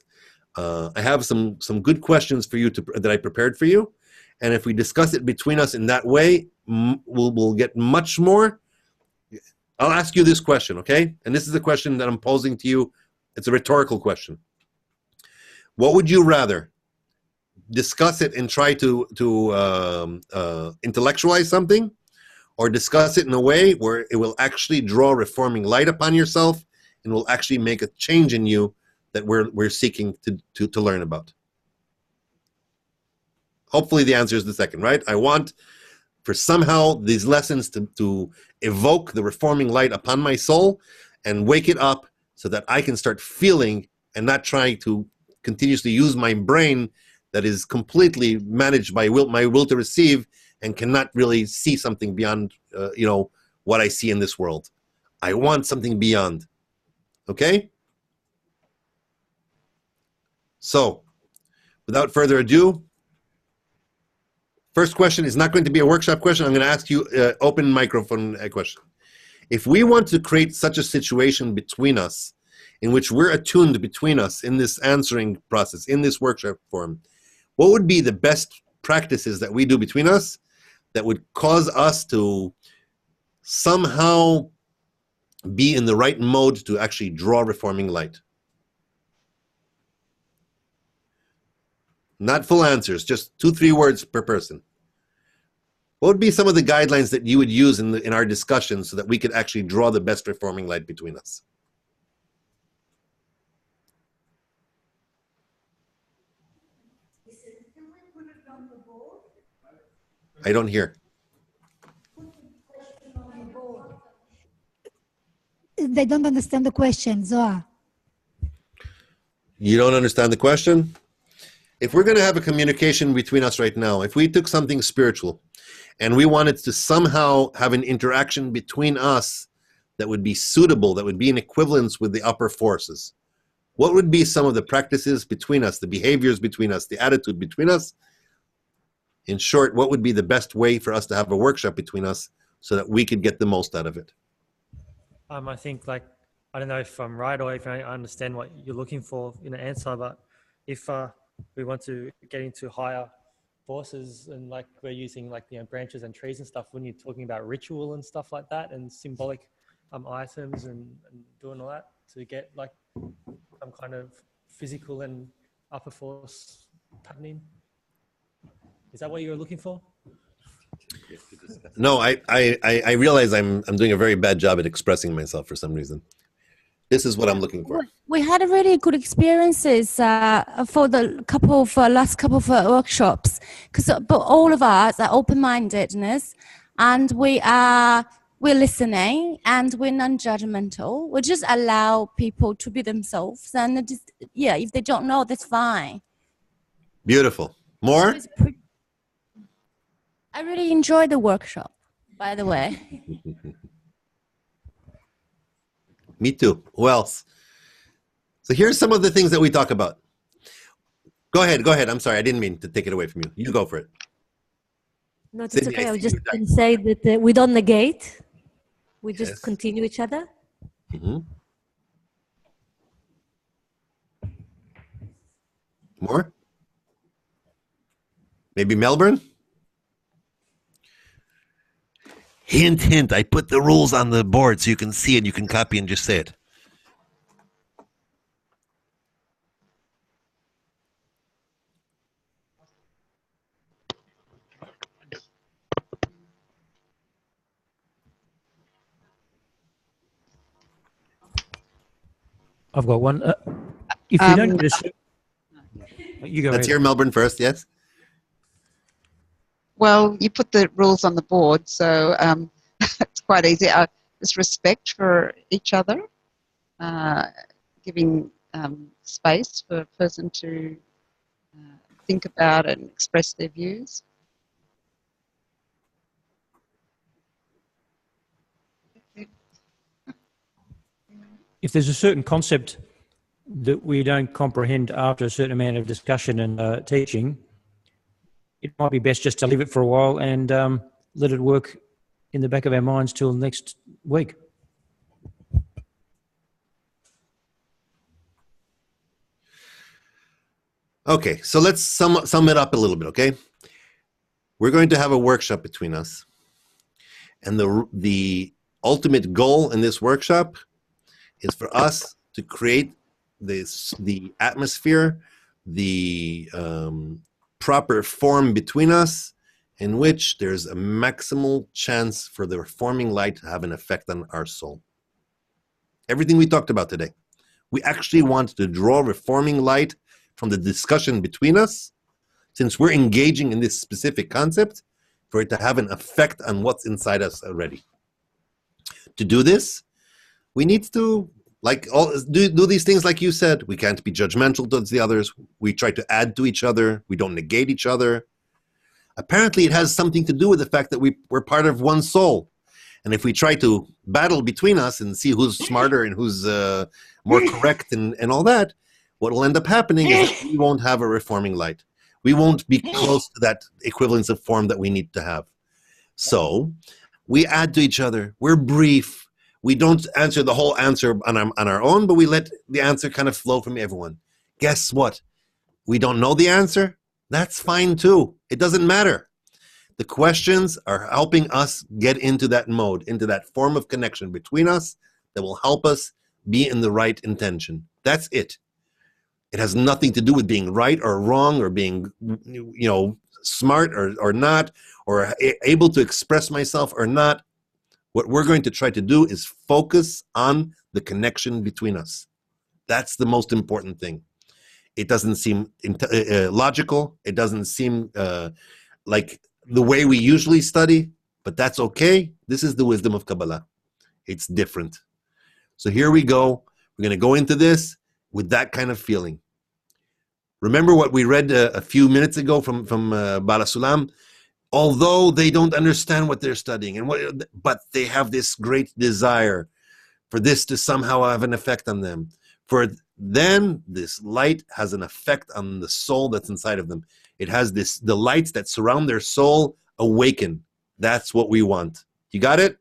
I have some good questions for you that I prepared for you, and if we discuss it between us in that way, we'll get much more. I'll ask you this question, okay? And this is a question that I'm posing to you. It's a rhetorical question. What would you rather? Discuss it and try to intellectualize something, or discuss it in a way where it will actually draw reforming light upon yourself and will actually make a change in you that we're seeking to learn about? Hopefully the answer is the second, right? I want for somehow these lessons to evoke the reforming light upon my soul and wake it up so that I can start feeling and not trying to continuously use my brain that is completely managed by my will to receive and cannot really see something beyond what I see in this world. I want something beyond. Okay? So, without further ado, first question is not going to be a workshop question. I'm going to ask you an open microphone question. If we want to create such a situation between us in which we're attuned between us in this answering process, in this workshop form, what would be the best practices that we do between us that would cause us to somehow be in the right mode to actually draw reforming light? Not full answers, just 2-3 words per person. What would be some of the guidelines that you would use in our discussion so that we could actually draw the best reforming light between us? I don't hear. They don't understand the question, Zohar. You don't understand the question? If we're going to have a communication between us right now, if we took something spiritual and we wanted to somehow have an interaction between us that would be suitable, that would be in equivalence with the upper forces, what would be some of the practices between us, the behaviors between us, the attitude between us? In short, what would be the best way for us to have a workshop between us so that we could get the most out of it? I think, I don't know if I'm right or if I understand what you're looking for in an answer, but if we want to get into higher forces and we're using branches and trees and stuff, when you're talking about ritual and stuff like that and symbolic items and doing all that to get some kind of physical and upper force happening. Is that what you were looking for? No, I realize I'm doing a very bad job at expressing myself for some reason. This is what I'm looking for. We had a really good experiences for the last couple of workshops, but all of us are open-mindedness, and we're listening and we're non-judgmental. We just allow people to be themselves, and if they don't know, that's fine. Beautiful. More? I really enjoyed the workshop, by the way. Me too. Who else? So here's some of the things that we talk about. Go ahead. I'm sorry. I didn't mean to take it away from you. You go for it. No, it's okay. I was just going to say that we don't negate. We just continue each other. Mm-hmm. More? Maybe Melbourne? Hint, hint. I put the rules on the board so you can see it. You can copy and just say it. I've got one. If you don't just, you go. Let's hear Melbourne first. Yes. Well, you put the rules on the board, so it's quite easy. Just respect for each other, giving space for a person to think about and express their views. if there's a certain concept that we don't comprehend after a certain amount of discussion and teaching, it might be best just to leave it for a while and let it work in the back of our minds till next week. Okay, so let's sum it up a little bit, okay? We're going to have a workshop between us. And the ultimate goal in this workshop is for us to create the atmosphere, the proper form between us in which there's a maximal chance for the reforming light to have an effect on our soul. Everything we talked about today. We actually want to draw reforming light from the discussion between us, since we're engaging in this specific concept, for it to have an effect on what's inside us already. To do this, we need to do these things like you said. We can't be judgmental towards the others. We try to add to each other. We don't negate each other. Apparently, it has something to do with the fact that we're part of one soul. And if we try to battle between us and see who's smarter and who's more correct and all that, what will end up happening is that we won't have a reforming light. We won't be close to that equivalence of form that we need to have. So we add to each other. We're brief. We don't answer the whole answer on our own, but we let the answer kind of flow from everyone. Guess what? We don't know the answer. That's fine too. It doesn't matter. The questions are helping us get into that mode, into that form of connection between us that will help us be in the right intention. That's it. It has nothing to do with being right or wrong or being, smart or not, or able to express myself or not. What we're going to try to do is focus on the connection between us. That's the most important thing. It doesn't seem logical. It doesn't seem like the way we usually study, but that's okay. This is the wisdom of Kabbalah. It's different. So here we go. We're going to go into this with that kind of feeling. Remember what we read a few minutes ago from Baal HaSulam? Although they don't understand what they're studying, but they have this great desire for this to somehow have an effect on them. For then this light has an effect on the soul that's inside of them. It has the lights that surround their soul awaken. That's what we want. You got it?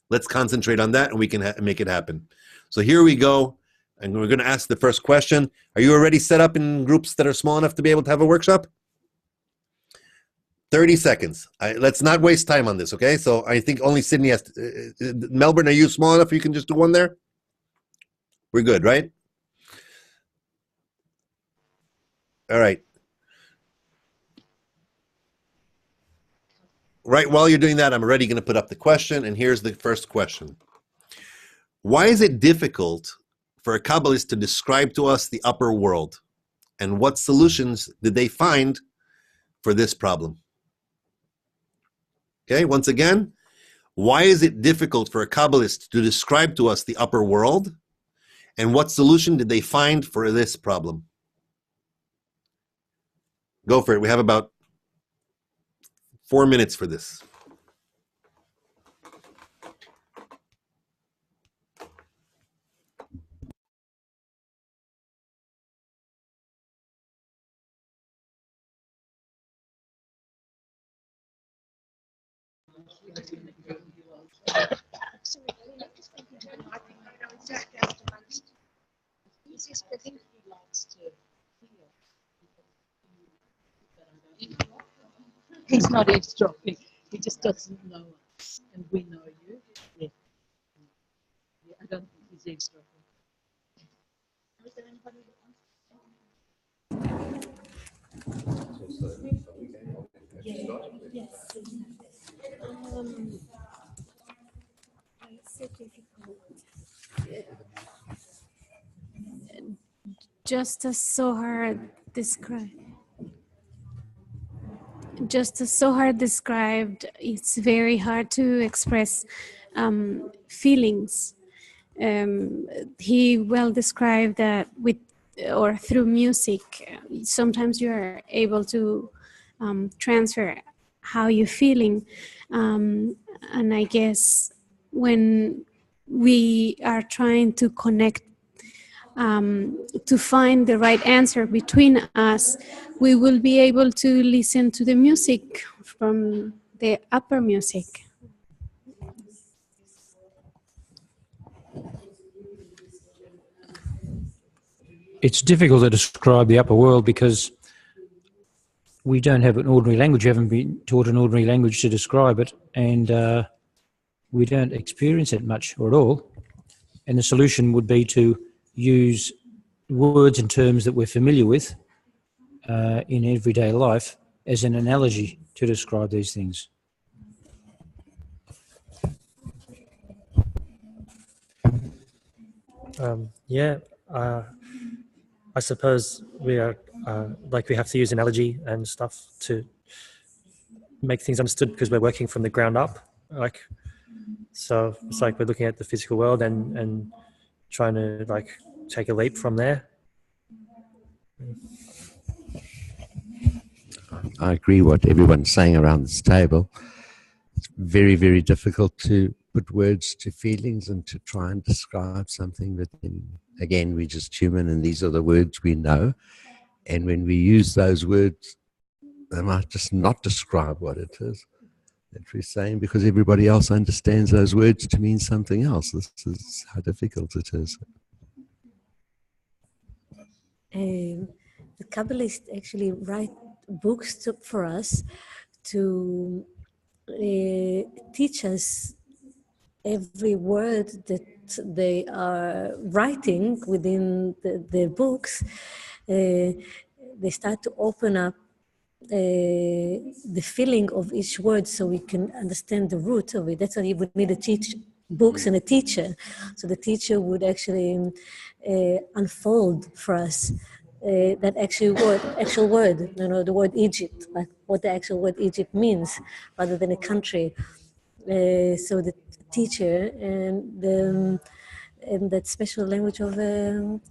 Let's concentrate on that and we can make it happen. So here we go. And we're going to ask the first question. Are you already set up in groups that are small enough to be able to have a workshop? 30 seconds. Let's not waste time on this, okay? So I think only Sydney has to, Melbourne, are you small enough you can just do one there? We're good, right? All right. Right, while you're doing that, I'm already going to put up the question, and here's the first question. Why is it difficult for a Kabbalist to describe to us the upper world? And what solutions did they find for this problem? Okay, once again, why is it difficult for a Kabbalist to describe to us the upper world? And what solution did they find for this problem? Go for it. We have about 4 minutes for this. He's not eavesdropping. He just doesn't know us, and we know you. Yeah. I don't think he's eavesdropping. Is there anybody It's so difficult. Just as Zohar described. Just as Zohar described, it's very hard to express feelings. He well described that through music, sometimes you are able to transfer how you're feeling. And I guess when we are trying to connect, to find the right answer between us, we will be able to listen to the music from the upper music. It's difficult to describe the upper world because we don't have an ordinary language. We haven't been taught an ordinary language to describe it, and we don't experience it much or at all. And the solution would be to use words and terms that we're familiar with in everyday life as an analogy to describe these things. I suppose we are we have to use analogy and stuff to make things understood because we're working from the ground up. So it's like we're looking at the physical world and trying to take a leap from there. I agree what everyone's saying around this table. It's very, very difficult to put words to feelings and to try and describe something, but then again, we're just human and these are the words we know. And when we use those words, they might just not describe what it is that we're saying because everybody else understands those words to mean something else. This is how difficult it is. The Kabbalists actually write books for us to teach us every word that they are writing within the books. They start to open up the feeling of each word so we can understand the root of it. That's why you would need books and a teacher. So the teacher would actually unfold for us that actual word, the word Egypt, like what the actual word Egypt means, rather than a country. So the teacher and that special language of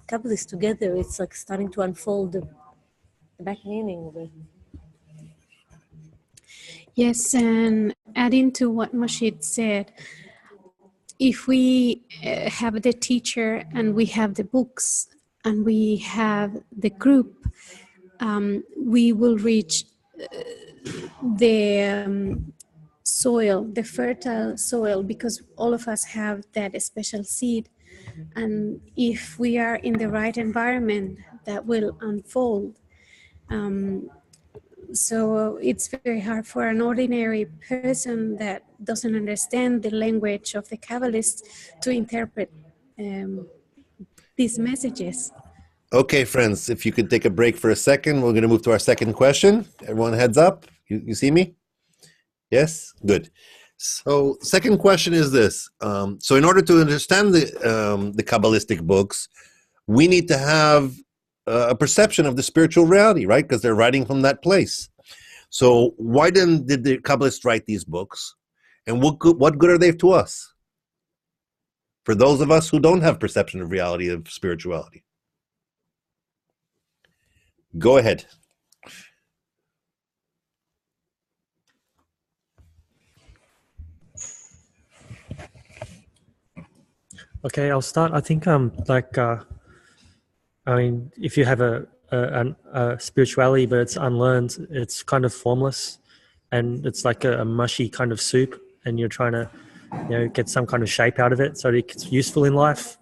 Kabbalists together, it's like starting to unfold the back meaning of it. Yes, and adding to what Mashid said, if we have the teacher and we have the books and we have the group, we will reach the soil, the fertile soil, because all of us have that special seed. And if we are in the right environment, that will unfold. So it's very hard for an ordinary person that doesn't understand the language of the Kabbalists to interpret these messages. Okay, friends, if you could take a break for a second, we're going to move to our second question. Everyone heads up. You see me? Yes? Good. So second question is this. So in order to understand the Kabbalistic books, we need to have a perception of the spiritual reality, right? Because they're writing from that place. So why then did the Kabbalists write these books? And what good are they to us? For those of us who don't have perception of reality, of spirituality. Go ahead. Okay, I'll start. I think if you have a spirituality but it's unlearned, it's kind of formless, and it's like a mushy kind of soup, and you're trying to get some kind of shape out of it so that it's useful in life.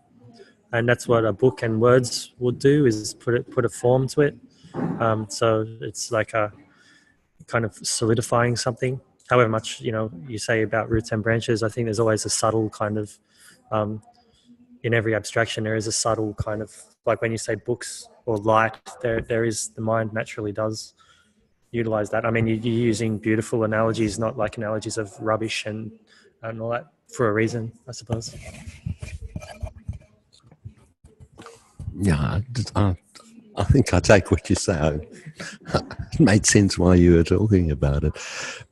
And that's what a book and words would do, is put a form to it. So it's like a kind of solidifying something. However much you say about roots and branches, I think there's always a subtle kind of in every abstraction there is a subtle kind of, like when you say books or light, there is, the mind naturally does utilize that. I mean, you're using beautiful analogies, not like analogies of rubbish and all that, for a reason, I suppose. Yeah, I think I take what you say. It made sense while you were talking about it.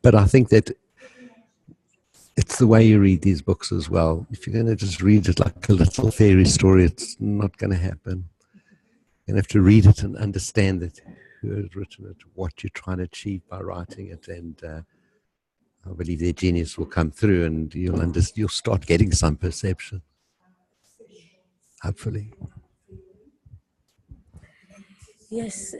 But I think that it's the way you read these books as well. If you're going to just read it like a little fairy story, it's not going to happen. You have to read it and understand it, who has written it, what you're trying to achieve by writing it. And I believe their genius will come through, and you'll start getting some perception. Hopefully. Yes.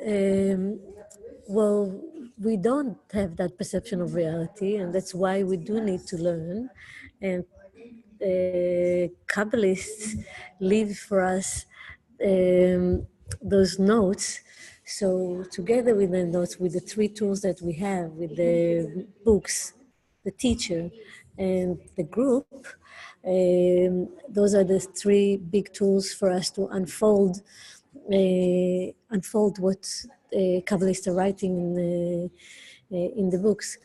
Well, we don't have that perception of reality, and that's why we do need to learn. And Kabbalists leave for us those notes. So together with the notes, with the three tools that we have, with the books, the teacher, and the group, those are the three big tools for us to unfold what Kabbalists are writing in the books.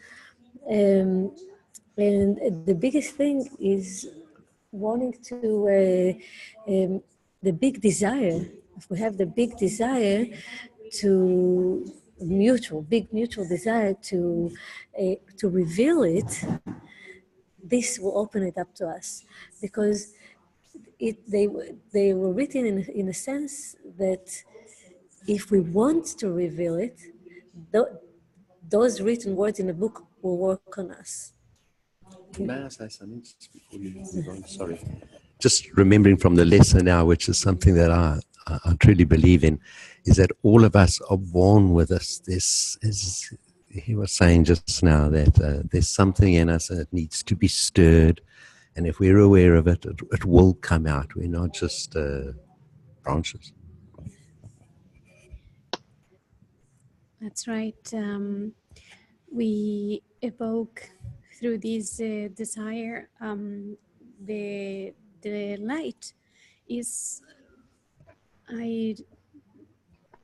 And the biggest thing is wanting to, the big desire, if we have the big desire to big mutual desire to reveal it, this will open it up to us, because they were written in a sense that if we want to reveal it, those written words in the book will work on us. May I say something just before you move on? Sorry. Just remembering from the lesson now, which is something that I truly believe in, is that all of us are born with us. This is, he was saying just now that there's something in us that needs to be stirred, and if we're aware of it, it will come out. We're not just branches. That's right. We evoke through this desire. The light is, I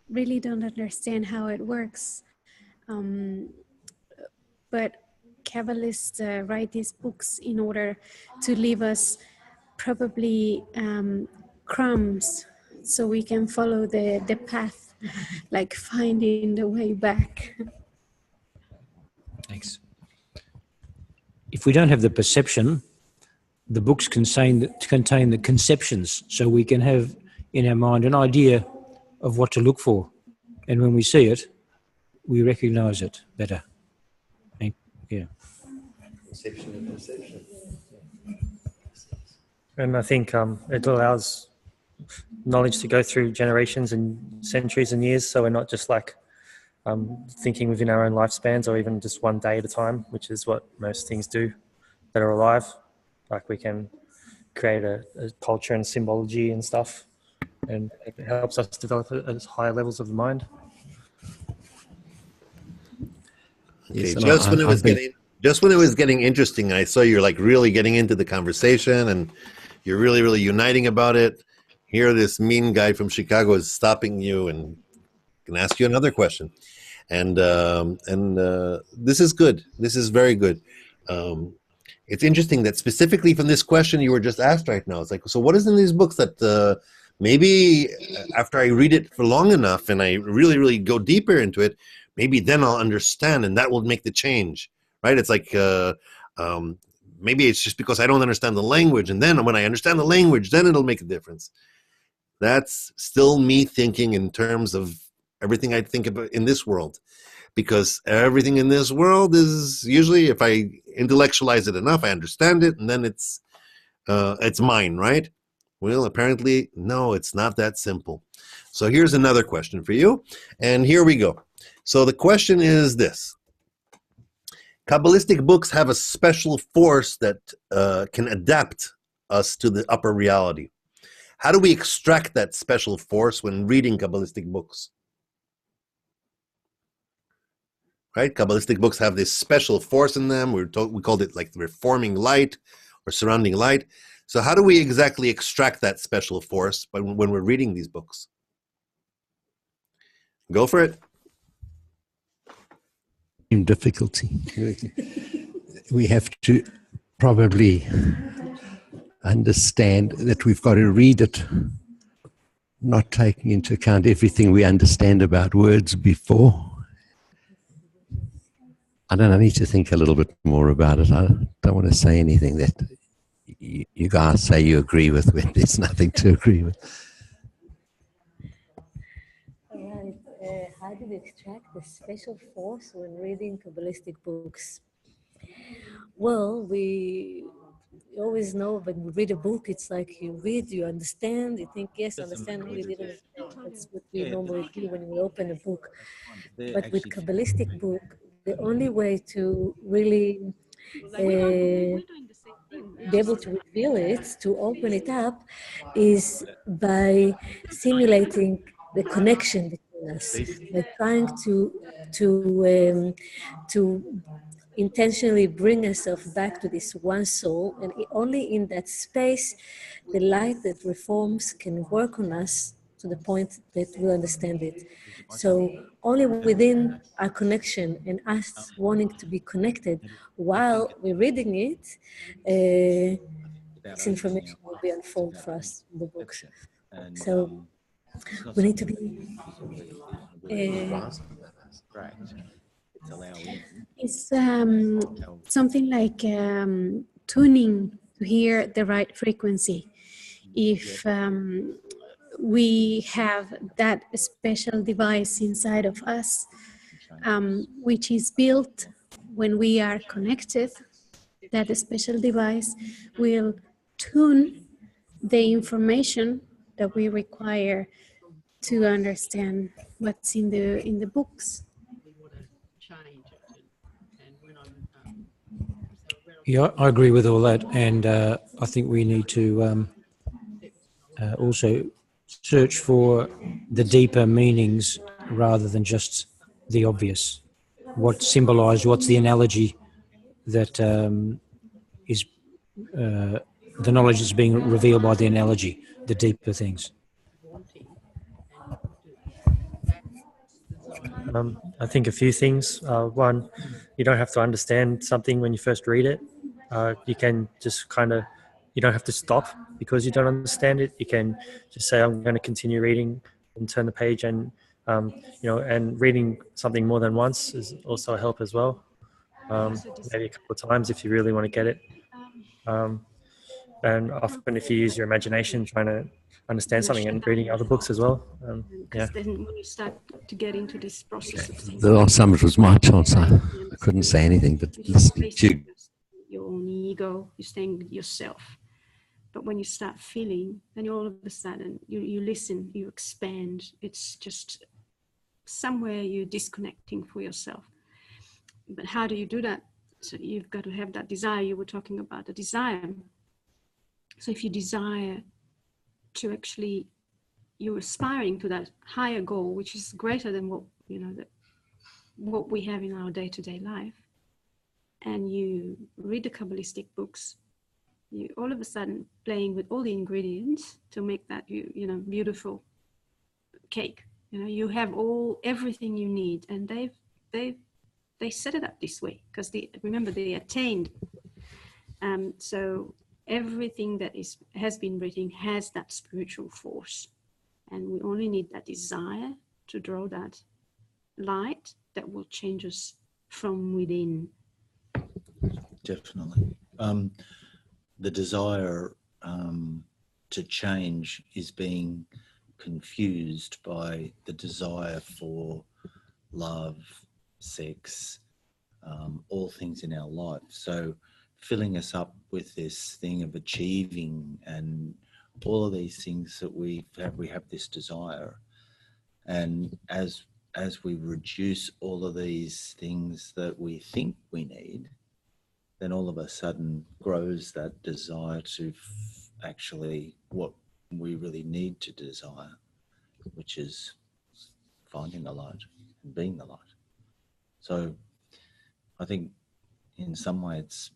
really don't understand how it works, but Kabbalists write these books in order to leave us probably crumbs so we can follow the path, like finding the way back. Thanks. If we don't have the perception, the books contain the conceptions, so we can have in our mind an idea of what to look for. And when we see it, we recognize it better. Yeah. Perception and perception. And I think it allows knowledge to go through generations and centuries and years, so we're not just like thinking within our own lifespans or even just one day at a time, which is what most things do that are alive. Like we can create a culture and symbology and stuff, and it helps us develop at higher levels of the mind. Okay, Yes, just when it was getting interesting, I saw you're like really getting into the conversation and you're really, really uniting about it. Here, this mean guy from Chicago is stopping you and can ask you another question. And this is good. This is very good. It's interesting that specifically from this question you were just asked right now, it's like, so what is in these books that maybe after I read it for long enough and I really, really go deeper into it, maybe then I'll understand and that will make the change, right? It's like maybe it's just because I don't understand the language, and then when I understand the language, then it'll make a difference. That's still me thinking in terms of everything I think about in this world, because everything in this world is usually, if I intellectualize it enough, I understand it, and then it's mine, right? Well, apparently, no, it's not that simple. So here's another question for you, and here we go. So the question is this. Kabbalistic books have a special force that can adapt us to the upper reality. How do we extract that special force when reading Kabbalistic books? Right? Kabbalistic books have this special force in them. We called it like the reforming light or surrounding light. So how do we exactly extract that special force when we're reading these books? Go for it. In difficulty. We have to probably understand that we've got to read it, not taking into account everything we understand about words before. I don't know, I need to think a little bit more about it. I don't want to say anything that you guys say you agree with when there's nothing to agree with. All right. How do we extract the special force when reading Kabbalistic books? Well, we always know when we read a book, it's like you read, you understand, you think, yes, I understand, no, you didn't understand. That's what we normally do when we open a book. But with Kabbalistic book, the only way to really be able to reveal it, to open it up, is by simulating the connection between us, by trying to intentionally bring ourselves back to this one soul, and only in that space the light that reforms can work on us to the point that we understand it. So only within our connection and us wanting to be connected while we're reading it, this information will be unfolded for us in the books. So we need to be It's something like tuning to hear the right frequency. If we have that special device inside of us, which is built when we are connected, that special device will tune the information that we require to understand what's in the books. Yeah, I agree with all that, and I think we need to also search for the deeper meanings rather than just the obvious. What symbolized, what's the analogy that is the knowledge that's being revealed by the analogy, the deeper things. I think a few things. One, you don't have to understand something when you first read it. You can just you don't have to stop because you don't understand it. You can just say, I'm going to continue reading and turn the page, and and reading something more than once is also a help as well. Maybe a couple of times if you really want to get it. And often if you use your imagination trying to understand something and reading other books as well. Because then when you start to get into this process of things, The last time it was my chance. I couldn't say anything, but listening to you. your own ego, you're staying with yourself. But when you start feeling, then all of a sudden you listen, you expand. It's just somewhere you're disconnecting for yourself. But how do you do that? So you've got to have that desire. You were talking about the desire. So if you desire to actually, you're aspiring to that higher goal, which is greater than what we have in our day-to-day life, and you read the Kabbalistic books, you all of a sudden playing with all the ingredients to make that beautiful cake. You have everything you need, and they set it up this way because remember they attained. So everything that has been written has that spiritual force, and we only need that desire to draw that light that will change us from within. Definitely. The desire to change is being confused by the desire for love, sex, all things in our life. So filling us up with this thing of achieving and all of these things that we have this desire. And as we reduce all of these things that we think we need, then all of a sudden grows that desire to actually what we really need to desire, which is finding the light and being the light. So I think in some ways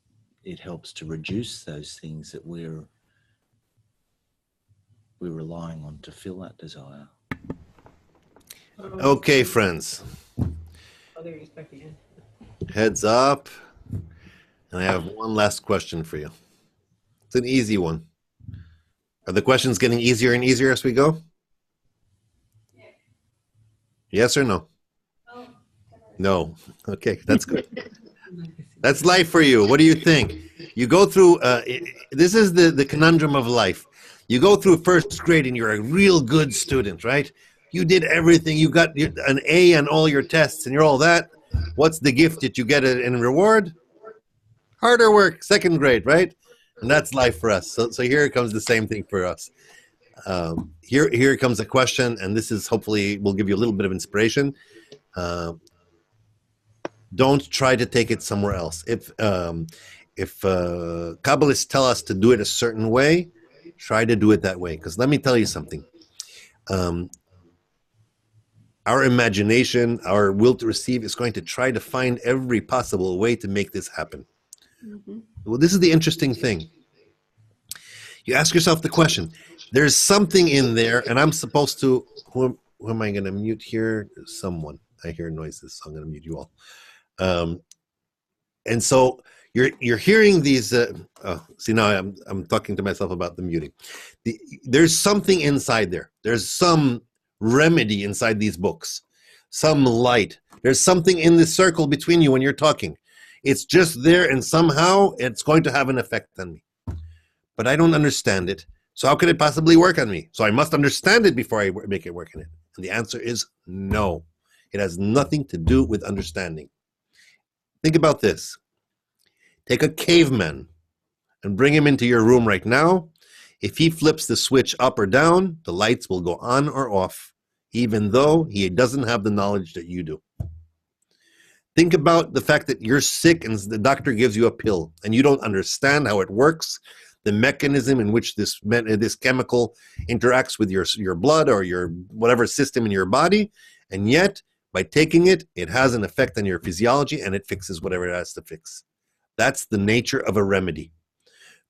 it helps to reduce those things that we're relying on to fill that desire. Okay, friends. Heads up. And I have one last question for you. It's an easy one. Are the questions getting easier and easier as we go? Yes or no? No. Okay, that's good. That's life for you. What do you think? You go through, this is the conundrum of life. You go through first grade and you're a real good student, right? You did everything. You got an A on all your tests and you're all that. What's the gift that you get in reward? Harder work, second grade, right? And that's life for us. So here comes the same thing for us. Here comes a question, and this is hopefully will give you a little bit of inspiration. Don't try to take it somewhere else. If Kabbalists tell us to do it a certain way, try to do it that way. Because let me tell you something. Our imagination, our will to receive is going to try to find every possible way to make this happen. Mm-hmm. Well, this is the interesting thing. You ask yourself the question, there's something in there, and I'm supposed to, who am I going to mute here? Someone. I hear noises, so I'm going to mute you all. And so you're hearing these, see now I'm talking to myself about the muting. There's something inside there. There's some remedy inside these books, some light. There's something in the circle between you when you're talking. It's just there, and somehow it's going to have an effect on me. But I don't understand it. So how could it possibly work on me? So I must understand it before I make it work in it. And the answer is no. It has nothing to do with understanding. Think about this. Take a caveman and bring him into your room right now. If he flips the switch up or down, the lights will go on or off, even though he doesn't have the knowledge that you do. Think about the fact that you're sick and the doctor gives you a pill and you don't understand how it works, the mechanism in which this chemical interacts with your blood or your whatever system in your body, and yet by taking it, it has an effect on your physiology and it fixes whatever it has to fix. That's the nature of a remedy.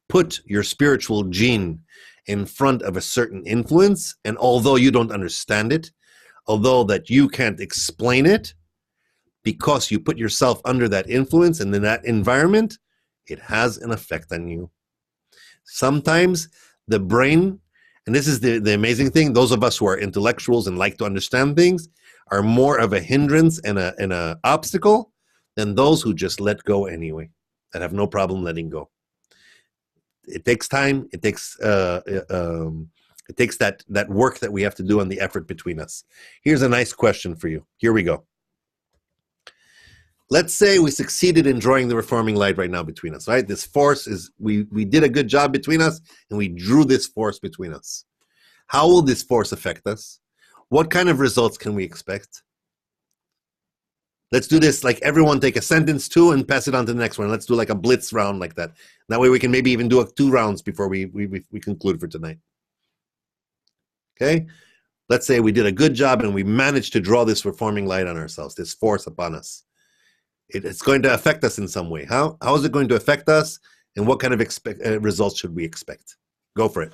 Put your spiritual gene in front of a certain influence, and although you don't understand it, although that you can't explain it, because you put yourself under that influence and in that environment, it has an effect on you. Sometimes the brain, and this is the amazing thing, those of us who are intellectuals and like to understand things are more of a hindrance and a obstacle than those who just let go anyway, that have no problem letting go. It takes time. It takes that work that we have to do and the effort between us. Here's a nice question for you. Here we go. Let's say we succeeded in drawing the reforming light right now between us, right? This force is, we did a good job between us and we drew this force between us. How will this force affect us? What kind of results can we expect? Let's do this, like everyone take a sentence two and pass it on to the next one. Let's do like a blitz round like that. That way we can maybe even do 2 rounds before we conclude for tonight. Okay? Let's say we did a good job and we managed to draw this reforming light on ourselves, this force upon us. It's going to affect us in some way. How is it going to affect us, and what kind of results should we expect? Go for it.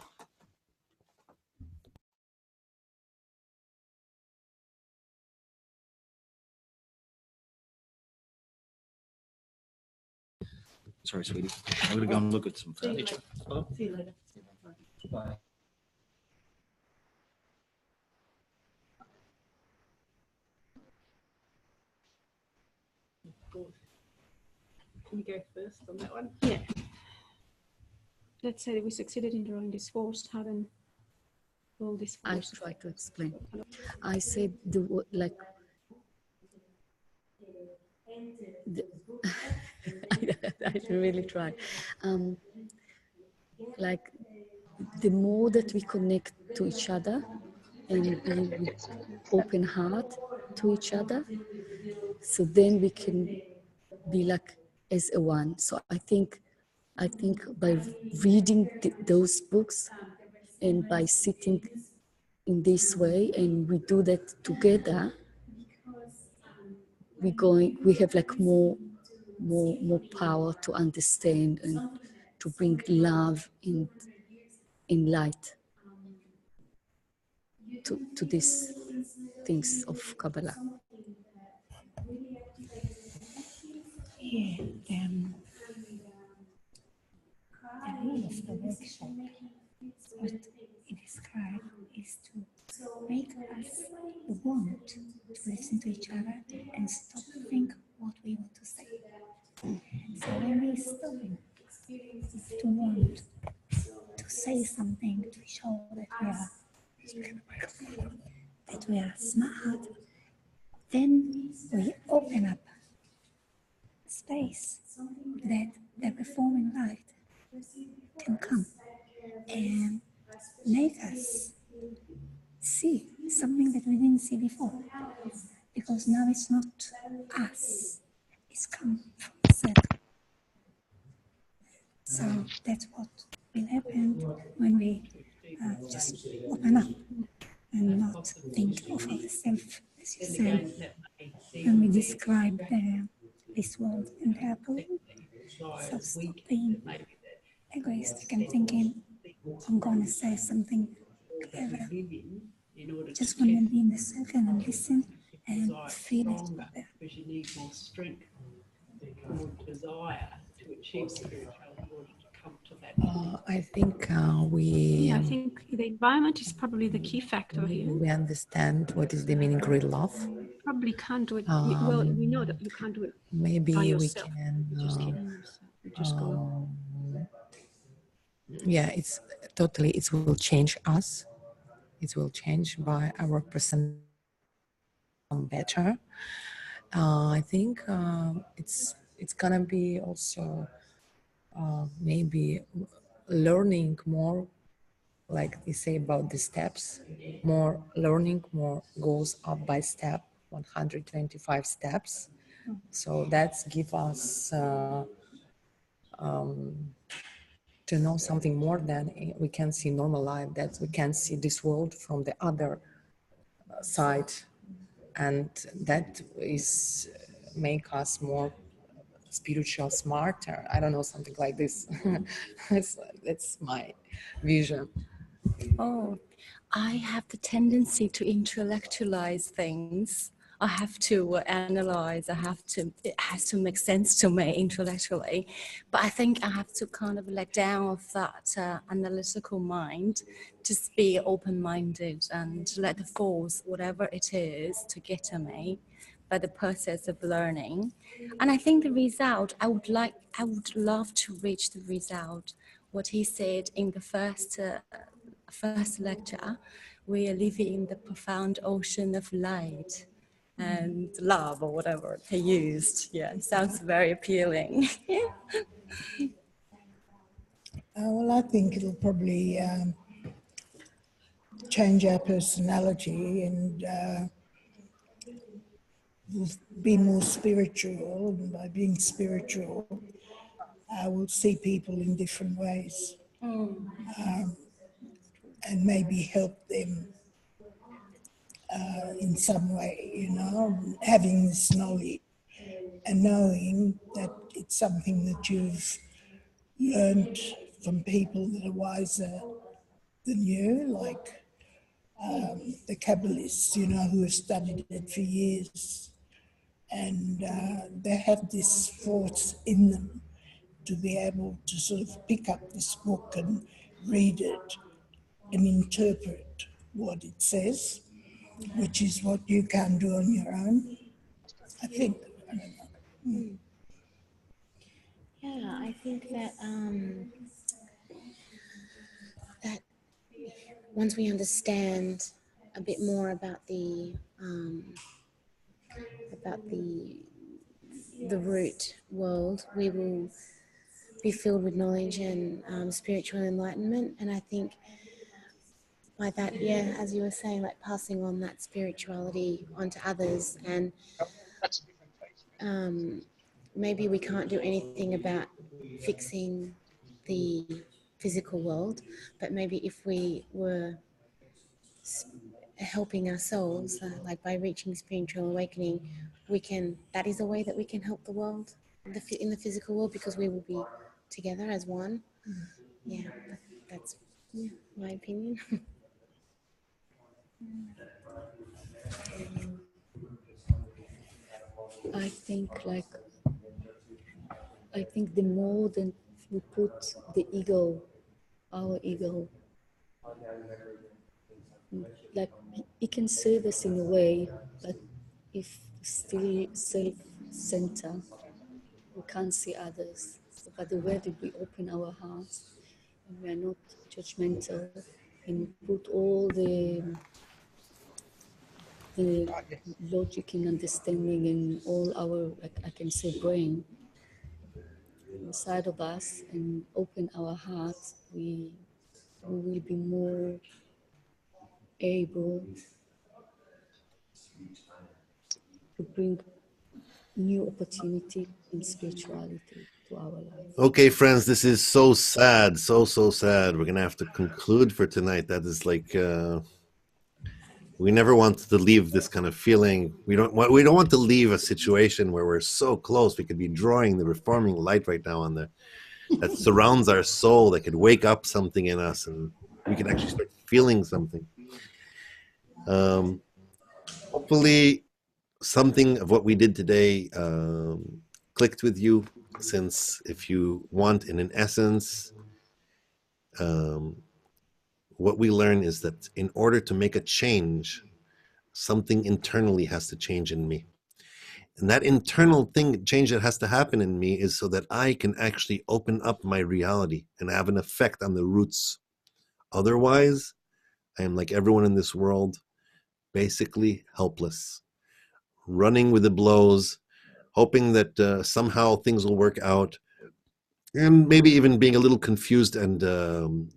Sorry, sweetie. I'm going to go and look at some furniture. See you later. Bye. Can you go first on that one? Yeah. Let's say that we succeeded in drawing this force. How then will this force? I try to explain. I said the word like. I really try. Like the more that we connect to each other and be with open heart to each other, so then we can be like as a one. So I think by reading those books and by sitting in this way, and we do that together, we have like more power to understand and to bring love in light to these things of Kabbalah. Yeah, the rule of the workshop, what it describes is to make us want to listen to each other and stop think what we want to say. So when we stop to want to say something to show that we are smart, then we open up space that that reforming light can come and make us see something that we didn't see before. Because now it's not us, it's come from the circle. So that's what will happen when we just open up and not think of ourselves, as you said, when we describe this world and happily. So stop being egoistic and thinking, I'm going to say something clever. Just want to be in the circle and listen and feel it. Because you need more strength, more desire to achieve spirituality in order to come to that. I think Yeah, I think the environment is probably the key factor here. we understand what is the meaning of real love. Probably can't do it. Well, we know that you can't do it Maybe by we yourself. can. You just can't yourself. You just go. Yeah, it's totally. It will change us. It will change by our person better. I think it's gonna be also maybe learning more, like they say about the steps. More learning, more goes up by step. 125 steps. So that's give us to know something more than we can see normal life, that we can see this world from the other side, and that is make us more spiritual, smarter. I don't know, something like this. That's my vision. Oh, I have the tendency to intellectualize things. I have to analyze, it has to make sense to me intellectually. But I think I have to kind of let down of that analytical mind, just be open-minded and let the force, whatever it is, to get to me by the process of learning. And I think the result, I would love to reach the result, what he said in the first lecture, we are living in the profound ocean of light and love, or whatever he used. Yeah, it sounds very appealing. Well, I think it'll probably change our personality and we'll be more spiritual. And by being spiritual, we'll see people in different ways and maybe help them in some way, you know, having this knowledge and knowing that it's something that you've learned from people that are wiser than you, like the Kabbalists, you know, who have studied it for years. And they have this force in them to be able to sort of pick up this book and read it and interpret what it says, which is what you can't do on your own, I think. I don't know. Yeah, I think that that once we understand a bit more about the root world, we will be filled with knowledge and spiritual enlightenment. And I think by that, yeah, as you were saying, like passing on that spirituality onto others, and maybe we can't do anything about fixing the physical world, but maybe if we were helping ourselves, like by reaching spiritual awakening, we can, that is a way that we can help the world in the physical world, because we will be together as one. Yeah, that's my opinion. I think the more than we put the ego, our ego, like it can serve us in a way, but if still self-centered, we can't see others. So by the way that we open our hearts, and we are not judgmental, and put all the logic and understanding in all our, like I can say, brain, inside of us and open our hearts, we will be more able to bring new opportunity in spirituality to our life. Okay, friends, this is so sad, so sad. We're gonna have to conclude for tonight. That is like we never want to leave this kind of feeling. We don't want to leave a situation where we're so close. We could be drawing the reforming light right now on that surrounds our soul, that could wake up something in us, and we can actually start feeling something. Hopefully, something of what we did today clicked with you. Since if you want, in an essence, what we learn is that in order to make a change, something internally has to change in me. And that internal change that has to happen in me is so that I can actually open up my reality and have an effect on the roots. Otherwise, I am like everyone in this world, basically helpless, running with the blows, hoping that somehow things will work out, and maybe even being a little confused and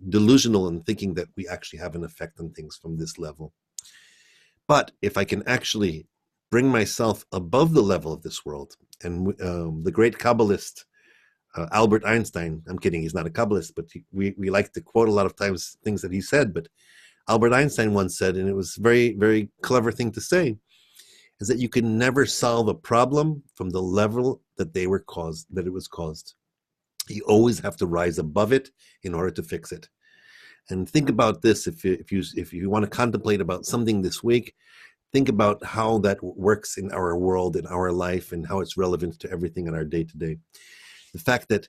delusional and thinking that we actually have an effect on things from this level. But if I can actually bring myself above the level of this world, and the great Kabbalist, Albert Einstein, I'm kidding, he's not a Kabbalist, but we like to quote a lot of times things that he said, but Albert Einstein once said, and it was a very, very clever thing to say, is that you can never solve a problem from the level that it was caused. You always have to rise above it in order to fix it. And think about this, if you want to contemplate about something this week, think about how that works in our world, in our life, and how it's relevant to everything in our day-to-day. The fact that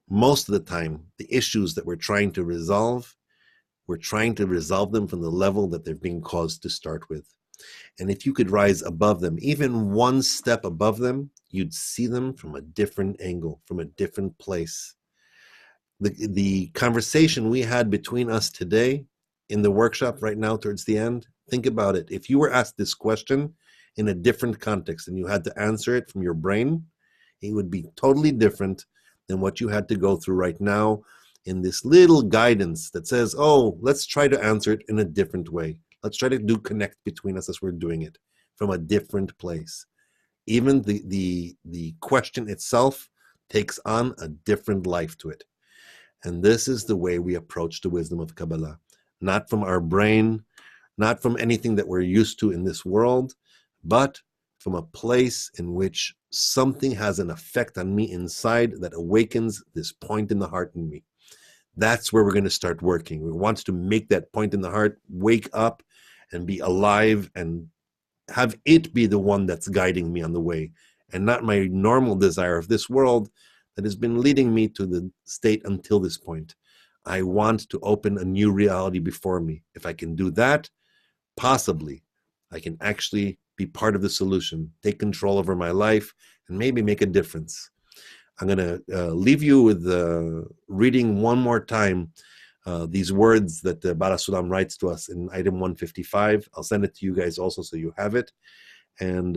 most of the time, the issues that we're trying to resolve them from the level that they're being caused to start with. And if you could rise above them, even one step above them, you'd see them from a different angle, from a different place. The conversation we had between us today in the workshop right now towards the end, think about it. If you were asked this question in a different context and you had to answer it from your brain, it would be totally different than what you had to go through right now in this little guidance that says, oh, let's try to answer it in a different way. Let's try to connect between us as we're doing it from a different place. Even the question itself takes on a different life to it. And this is the way we approach the wisdom of Kabbalah. Not from our brain, not from anything that we're used to in this world, but from a place in which something has an effect on me inside that awakens this point in the heart in me. That's where we're going to start working. We want to make that point in the heart wake up and be alive and have it be the one that's guiding me on the way, and not my normal desire of this world that has been leading me to the state until this point. I want to open a new reality before me. If I can do that, possibly I can actually be part of the solution, take control over my life, and maybe make a difference. I'm going to leave you with reading one more time these words that Baal HaSulam writes to us in item 155. I'll send it to you guys also so you have it. And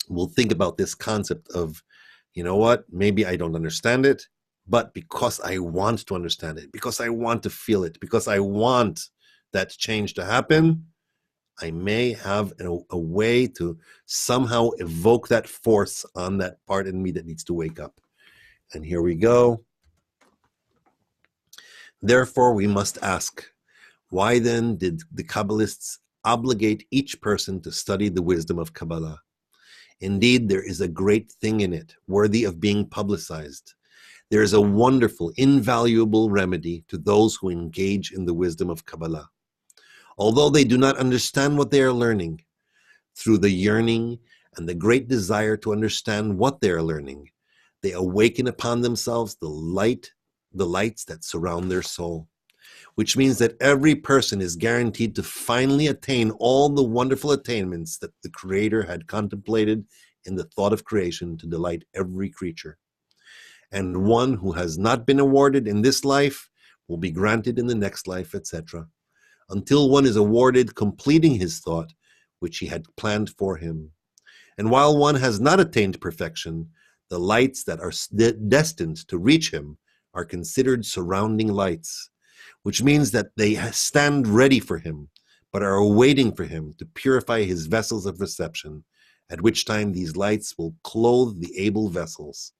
we'll think about this concept of, you know what, maybe I don't understand it, but because I want to understand it, because I want to feel it, because I want that change to happen, I may have a way to somehow evoke that force on that part in me that needs to wake up. And here we go. Therefore, we must ask, why then did the Kabbalists obligate each person to study the wisdom of Kabbalah? Indeed, there is a great thing in it, worthy of being publicized. There is a wonderful, invaluable remedy to those who engage in the wisdom of Kabbalah. Although they do not understand what they are learning, through the yearning and the great desire to understand what they are learning, they awaken upon themselves the lights that surround their soul, which means that every person is guaranteed to finally attain all the wonderful attainments that the Creator had contemplated in the thought of creation to delight every creature. And one who has not been awarded in this life will be granted in the next life, etc., until one is awarded completing his thought, which he had planned for him. And while one has not attained perfection, The lights that are destined to reach him are considered surrounding lights, which means that they stand ready for him, but are awaiting for him to purify his vessels of reception, at which time these lights will clothe the able vessels.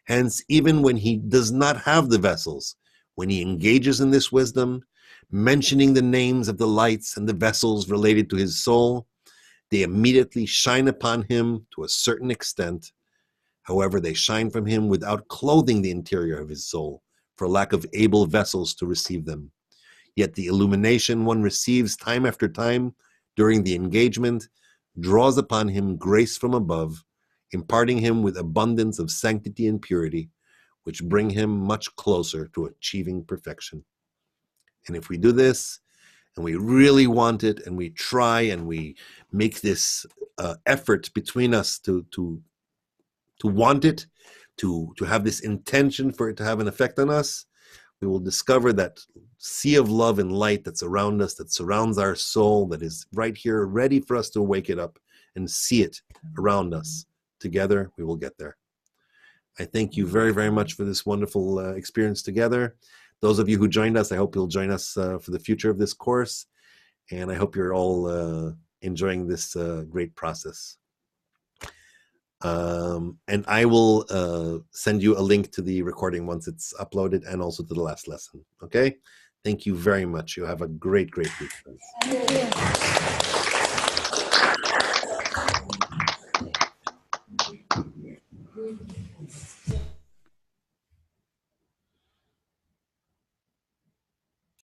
Hence, even when he does not have the vessels, when he engages in this wisdom, mentioning the names of the lights and the vessels related to his soul, they immediately shine upon him to a certain extent. However, they shine from him without clothing the interior of his soul, for lack of able vessels to receive them. Yet the illumination one receives time after time during the engagement draws upon him grace from above, imparting him with abundance of sanctity and purity, which bring him much closer to achieving perfection. And if we do this, and we really want it, and we try, and we make this effort between us to want it, to have this intention for it to have an effect on us, we will discover that sea of love and light that's around us, that surrounds our soul, that is right here, ready for us to wake it up and see it around us. Together, we will get there. I thank you very, very much for this wonderful experience together. Those of you who joined us, I hope you'll join us for the future of this course. And I hope you're all enjoying this great process. And I will send you a link to the recording once it's uploaded, and also to the last lesson. Okay? Thank you very much. You have a great, great week.